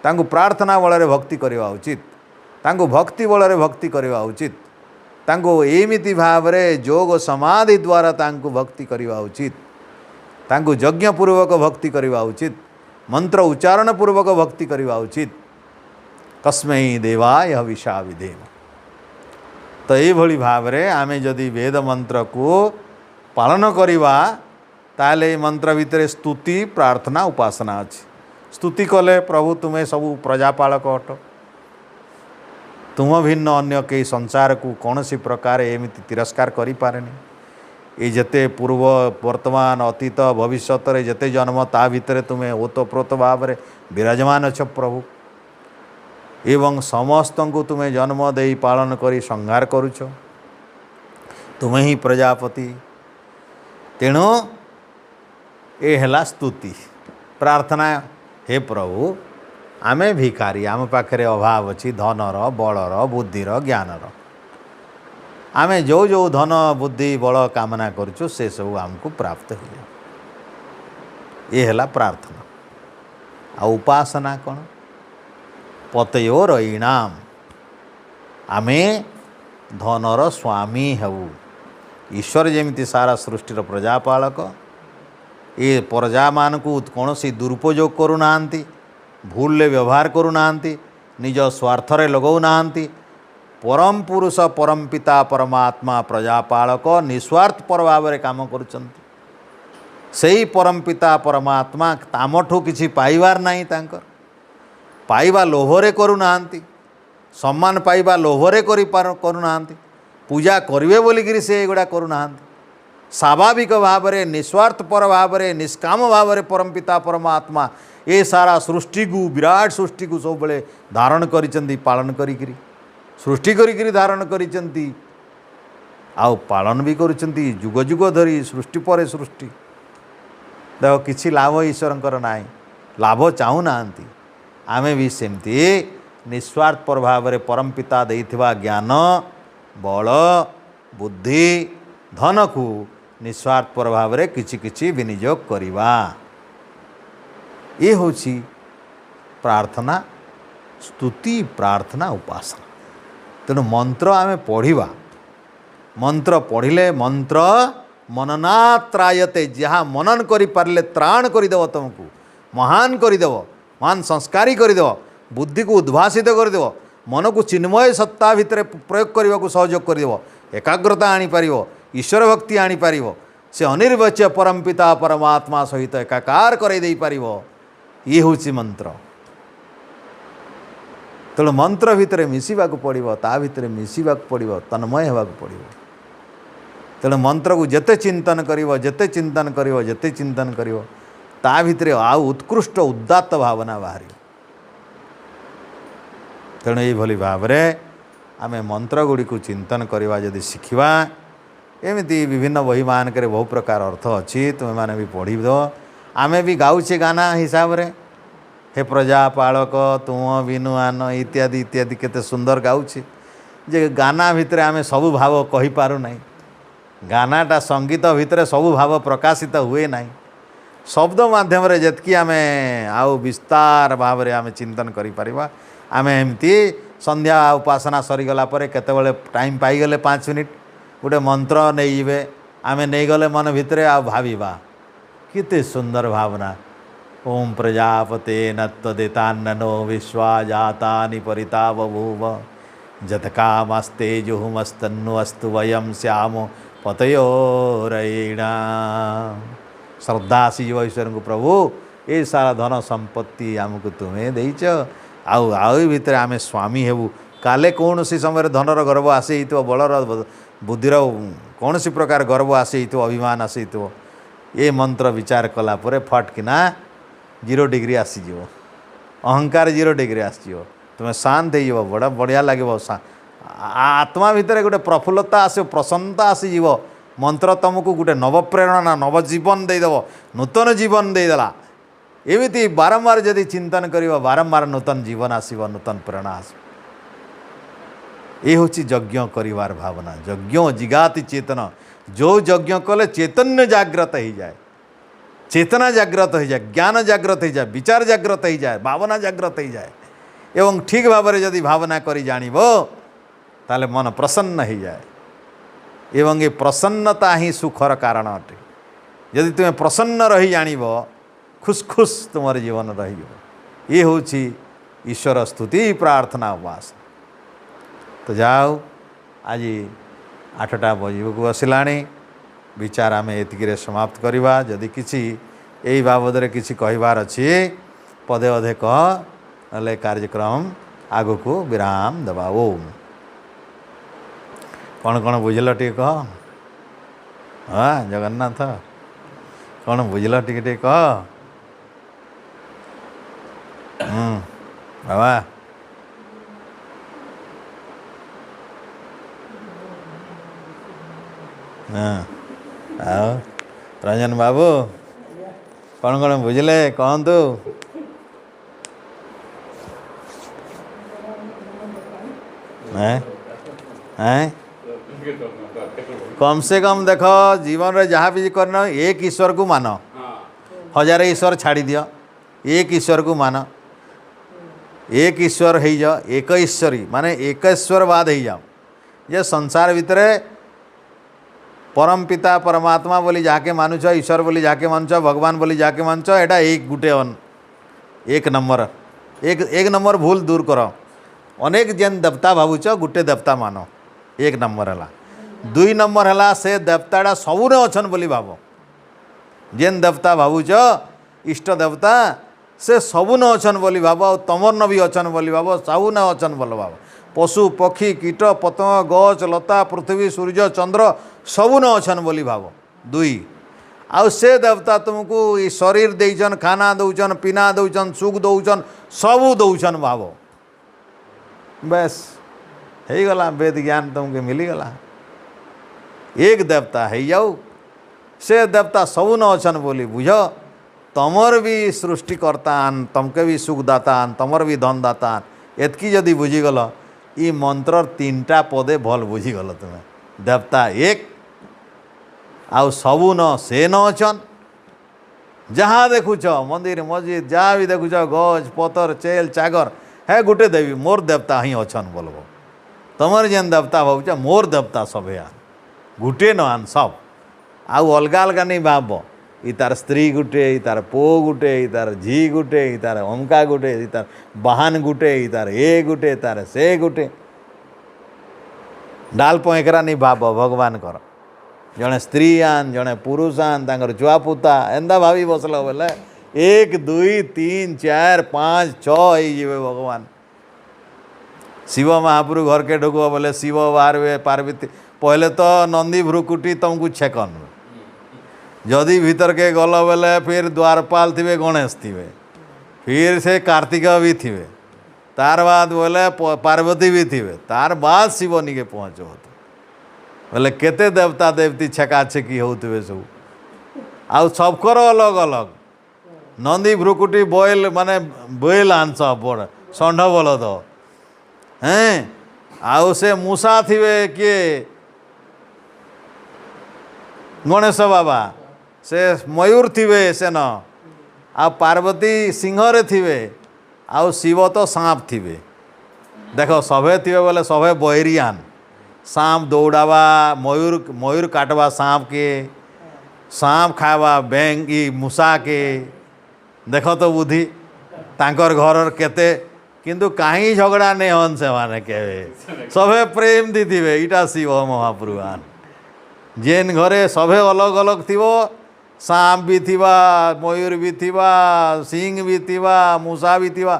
तांगु प्रार्थना बल भक्ति करवा उचित तांगु भक्ति बल भक्ति करवा उचित तांगु एमिति भाव रे योग समाधि द्वारा तांगु भक्ति करवा उचित तांगु यज्ञ पूर्वक भक्ति करवा उचित मंत्र उच्चारण पूर्वक भक्ति करवा उचित कस्मै देवाय हविषा विधेम तो ये भाव रे आमे जदि वेद मंत्र को पालन करिवा ताले मंत्र भितर स्तुति प्रार्थना उपासना अच्छी स्तुति कले प्रभु तुम्हें सबू प्रजापालक अट तुम भिन्न अन्य कई संसार को कौन सी प्रकार एमती तिरस्कार करि पारेनी ये जते पूर्व वर्तमान अतीत भविष्यत रे जते जन्म ता भितर तुम्हें ओतप्रोत भाव रे विराजमान अछ प्रभु एवं समस्त को तुम्हें जन्म दे पालन करी संहार करुछ तुम्हें ही प्रजापति तेणु ये है स्तुति प्रार्थना हे प्रभु आमे भिखारी आम पाखे अभाव अच्छी धनर बलर बुद्धिर ज्ञानर आमे जो जो धन बुद्धि बल कामना करुचु से सब आमको प्राप्त हो जाए। ये है प्रार्थना। आ उपासना कौन? पतयोर इणाम। आमे धनर स्वामी हेबु। ईश्वर जेमिति सारा सृष्टिर प्रजापालक, ये प्रजा मान को कौन सी दुरुपयोग करूना, भूल व्यवहार करूना, निज स्वार्थरे लगौना। परम पुरुष परम पिता परमात्मा प्रजापालक निस्वार्थ पर भाव में काम करुचंती। सही परम पिता परमात्मा तामठू किछि पाइबार नहीं, तांकर पाइबा लोभरे करूना, सम्मान पाइबा लोभरे करूना, पूजा करिवे बोलिकिरि से एगुड़ा करूना। स्वाभाविक भाव में निस्वार्थ पर भाव में निष्काम भाव में परम पिता परमात्मा ये सारा सृष्टि को विराट सृष्टि को सब बड़े धारण करिचंती, पालन करिकिरि सृष्टि करिकिरि धारण करिचंती, आउ पालन भी करुचंती जुग जुग धरी सृष्टि पर सृष्टि। देख किछि लाभ ईश्वरंकर नाही, लाभ चाहूना। आमे भी सेमती निस्वार्थ पर भाव में परम पिता देइथिबा ज्ञान बल बुद्धि धन को निस्वार्थ पर भाव में किछि किछि विनियोग करिबा। ये होछि प्रार्थना, स्तुति, प्रार्थना, उपासना। तेणु मंत्र आमे पढ़िबा, मंत्र पढ़िले मंत्र मननात्रायते, जहाँ मनन करि पारले त्राण करदेव, तुमको महान करदेव, महान संस्कारी करदेव, बुद्धि को उद्भासित करदेव, मन को चिन्मय सत्ता भितर प्रयोग करने को सहयोग करदेव, एकाग्रता आनीपर, ईश्वर भक्ति आनीपर, से अनिर्वच्य परम पिता परमात्मा सहित एकाकार करदे पार। ये हूँ मंत्र। तेणु मंत्र भितर मिसिबा पड़ो, ता भितर मिसिबा पड़ो, तन्मय होगा पड़ो। तेणु मंत्र को जेते चिंतन करिवो, जेते चिंतन करिवो, जेते चिंतन करिवो, ता भितर आउ उत्कृष्ट उदात्त भावना बाहर। तेणु ये भाव में आमे मंत्र गुड़ी को चिंतन करवा जदि शिखिबा, एमती विभिन्न बही मानक बहु प्रकार अर्थ अच्छी, तुम मैंने भी पढ़ी दो। आमे भी गाऊे गाना हिसाब रे, हे प्रजापालक तुम बिनु आन इत्यादि इत्यादि केते सुंदर गाऊे। जे गाना भितर आमे सबु भाव कहि पारु नहीं, गानाटा संगीत भितर सबु भाव प्रकाशित हुए नहीं। शब्द माध्यम रे जतकी आमे आउ विस्तार भाव रे आमे चिंतन करि परिबा। आमे एमती संध्या उपासना सरीगला केतबेले टाइम पाईगले 5 मिनिट गोटे मंत्र नहीं, आमे नहीं गले मन भितर आ भाविबा किते सुंदर भावना। ओम प्रजापते नत्वदितान्नो विश्वा जातानि परिता बभूव जतकामस्ते जुहुमस्तन्नु अस्तु वयम श्यामो पतयोरयिणा। श्रद्धा आसीज ईश्वर को, प्रभु ये सारा धन संपत्ति आमको तुम्हें देच, आउ भितर आमे स्वामी हेबु। काले कौन सी समय धनर गर्व आसी, बलर बुद्धिर कौन सी प्रकार गर्व आसी, अभिमान आसी, ये मंत्र विचार कला परे फटकिना 0 डिग्री आसीज, अहंकार 0 डिग्री आसीज, तुम्हें शांत हो बड़ा बढ़िया लगे। आत्मा भितर गोटे प्रफुल्लता आस, प्रसन्नता आसीज। मंत्र तुमको गोटे नवप्रेरणा नवजीवन देदेव, नूतन जीवन देदेला। एमिति बारंबार जदि चिंतन करिबा, बारंबार नूतन जीवन आसीब, नूतन प्रेरणा आसीब। ये हूँ यज्ञ करिवार भावना। यज्ञ जिगाति चेतन, जो यज्ञ कले चैतन्य जाग्रत हो जाए, चेतना जाग्रत हो जाए, ज्ञान जाग्रत हो जाए, विचार जाग्रत हो जाए, भावना जाग्रत हो जाए। एवं ठीक भाव में जदि भावना करी जानिबो ताले मन प्रसन्न हो जाए। एवं ये प्रसन्नता ही सुखर कारण अटे। यदि तुम्हें प्रसन्न रही जानिबो, खुश खुश तुम्हारे जीवन रही। ये हूँ ईश्वर स्तुति प्रार्थना उपासना। तो जाओ आज 8टा बजबू बसलाणी, विचार आम एतिक समाप्त करवा। जदि किसी यही बाबद किसी कहबार अच्छी पदे अधे कह, ना कार्यक्रम आग को विराम दबा। ओम कौन कौन बुझल टे कह। हाँ जगन्नाथ कौन बुझल टे कह। बाबा हाँ आओ रंजन बाबू कौन कौन बुझले कहतु। हैं हैं कम से कम देख जीवन रे जहाँ भी करना एक ईश्वर को मान, हजार ईश्वर छाड़ी दियो, एक ईश्वर को मान, एक ईश्वर हो जाओ, एक ईश्वरी माने एकेश्वरवाद हो जाओ। ये संसार भितर परम पिता परमात्मा बोली जाके मानुच, ईश्वर बोली जाके मानुच, भगवान बोली जाके मानुच, एटा एक गुटे एक नंबर एक नंबर भूल दूर कर। अनेक जेन देवता भावुच गुटे देवता मान, एक नंबर है। दुई नंबर है से देवताटा सबुने अछन बोली भाव। जेन देवता भावुच इष्ट देवता से सबुने अछन बोली भाव, और तमर भी अछन बोली भाव, सबुने अछन बोल भाव। पशु पक्षी कीट पतंग गच लता पृथ्वी सूर्य चंद्र सबुने अछन बोली भाव। दुई आउ से देवता तुमको ये शरीर देचन, खाना दौचन, पीना दौचन, सुख दौचन, सबू दौचन भाव। बस हो गला, वेद ज्ञान तुमके मिलीगला। एक देवता है जाऊ, से देवता सबू न अछन बोली बुझ। तमर भी सृष्टिकर्तान, तमके भी सुख दातान, तमर भी धन दातान, एतकी जदि बुझीगल ई मंत्र तीनटा पदे भल बुझीगल तुम्हें। देवता एक आउ सबू न से न अछन। जहाँ देखुच मंदिर मस्जिद जहाँ भी देखुच गज पतर चेल चागर है गुटे देवी मोर देवता ही अछन बोलबो। तमर जेन देवता भावुच मोर देवता सब है गुटे न आन सब। आउ अलगा अलगा नहीं भाव, ई तार स्त्री गुटे, ई तार पो गुटे, ई तार झी गुटे, ई तार अमका गुटे, ई तार बाहन गुटे, ई तार ए गुटे, तार से गुटे। डाल पैकरा नहीं भाव भगवान कर। जड़े स्त्री आन जड़े पुरुष आन तांकर छुआ पुता एंदा भावी बसल बोले एक दुई तीन चार पाँच छे भगवान। शिव महाप्रभु घर के ढुकब बोले शिव बाहर पार्वती। पहले तो नंदी भ्रुकुटी तुमको छेकन, जदि भीतर के गल बोले फिर द्वारपाल थे, गणेश थे, फिर से कार्तिक भी थे, तार बाद बोले पार्वती भी थे, तार बाद शिवनी के पहुँचो बोले केते देवता देवती छेका छेकी होते सब। आउ सबकर अलग अलग नंदी भ्रुकुटी बोल माने बोल आंस बड़ षंढ बलद हैं। आउ से मूषा थिवे किए गणेश बाबा, से मयूर थिवे से न, आ पार्वती सिंहरे थिवे, आउ शिव तो सांप थिवे। देखो सभे थिवे बोले सभे बहरियान। सांप दौड़ावा, मयूर काटवा सांप के, सांप खावा बैंग मूषा के। देख तो बुद्धि तांकर घर केते, किंतु कहीं झगड़ा नहीं हन से माने के सभे प्रेम दी थी। इटा शिव महाप्रभुआन जेन घरे सभे अलग अलग थीवो, सांप भी थिवा, मयूर भी थिवा, सिंह भी थिवा, मूषा भी थिवा,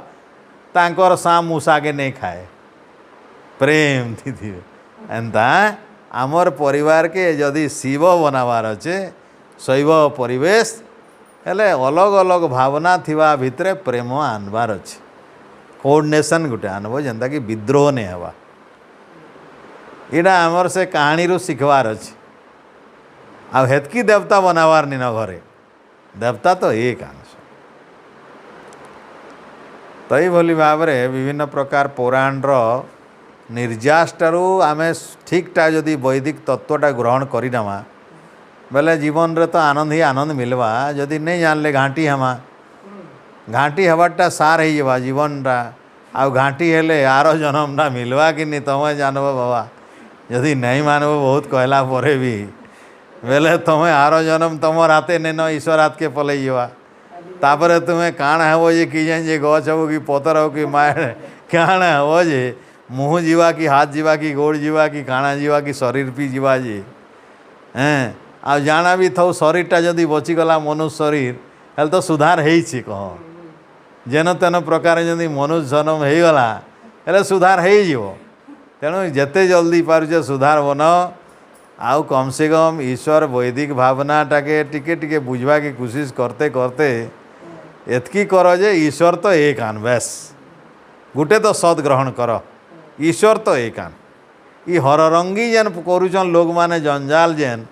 तांकर सांप मूषा के नहीं खाए, प्रेम थी। एंता आमर परिवार के जदि शिव बनावार अच्छे शैव परिवेश हेले अलग अलग भावना थिवा भितरे प्रेम आनबार अच्छे, कोऑर्डिनेशन गुटे आनब जेनता कि विद्रोह नहीं हवा। इटा आमर से कहानी रू शिखवार अच्छे। आ हेतकी देवता बनावार नी न घरे, देवता तो एक आंश। तो ये भाव में विभिन्न प्रकार पौराण निर्यासटारू आम ठीक टा जदि वैदिक तत्वटा ग्रहण करनेमा बेले जीवन रे तो आनंद ही आनंद मिलवा। जदि नहीं जानले घाटी हमा, घाटी हवाटा सार हो जीवनटा। आ घाटी हेले आर जन्म ना मिलवा कि नहीं तुम्हें जानब बाबा। जदि नहीं मानब बहुत कहला परे भी बेले तुम्हें आर जन्म तुम हाथे नहीं न ईश्वर हाथ के पलई जावा। तापर तुम्हें काण हे जे कि जे गच हो कि पतर हो कि माए काण हे जे मुँह जीवा कि हाथ जीवा कि गोड़ जीवा कि काणा जीवा कि शरीर भी जीवा जे हैं। आ जाना भी थो शरीरटा जदि बचिगला मनुष्य शरीर हेल्ले तो सुधार है कह जेन तेन प्रकार जदि मनुष्य जन्म हो गला हेल्ले सुधार हो। तेणु जिते जल्दी पारुचे सुधार बन। आउ कम से कम ईश्वर वैदिक भावनाटा के टिके टिके बुझवा की कोशिश करते करते एतकी कर जे ईश्वर तो एक आन। बेस गुटे तो सद ग्रहण कर, ईश्वर तो एक आन। ई हररंगी जेन करुचन लोग माने जंजाल जेन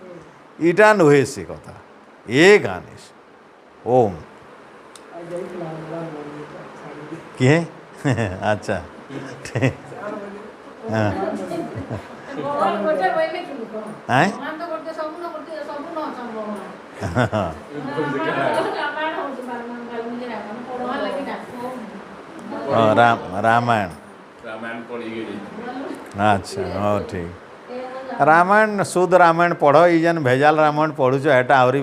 इटा नुहे से कथा एक आन। ओम किए अच्छा हाँ हैं रामायण रामायण पढ़ी गई अच्छा हाँ ठीक रामायण शुद्ध रामायण पढ़ ई जेन भेजाल रामायण पढ़ुଛ एटा आहरी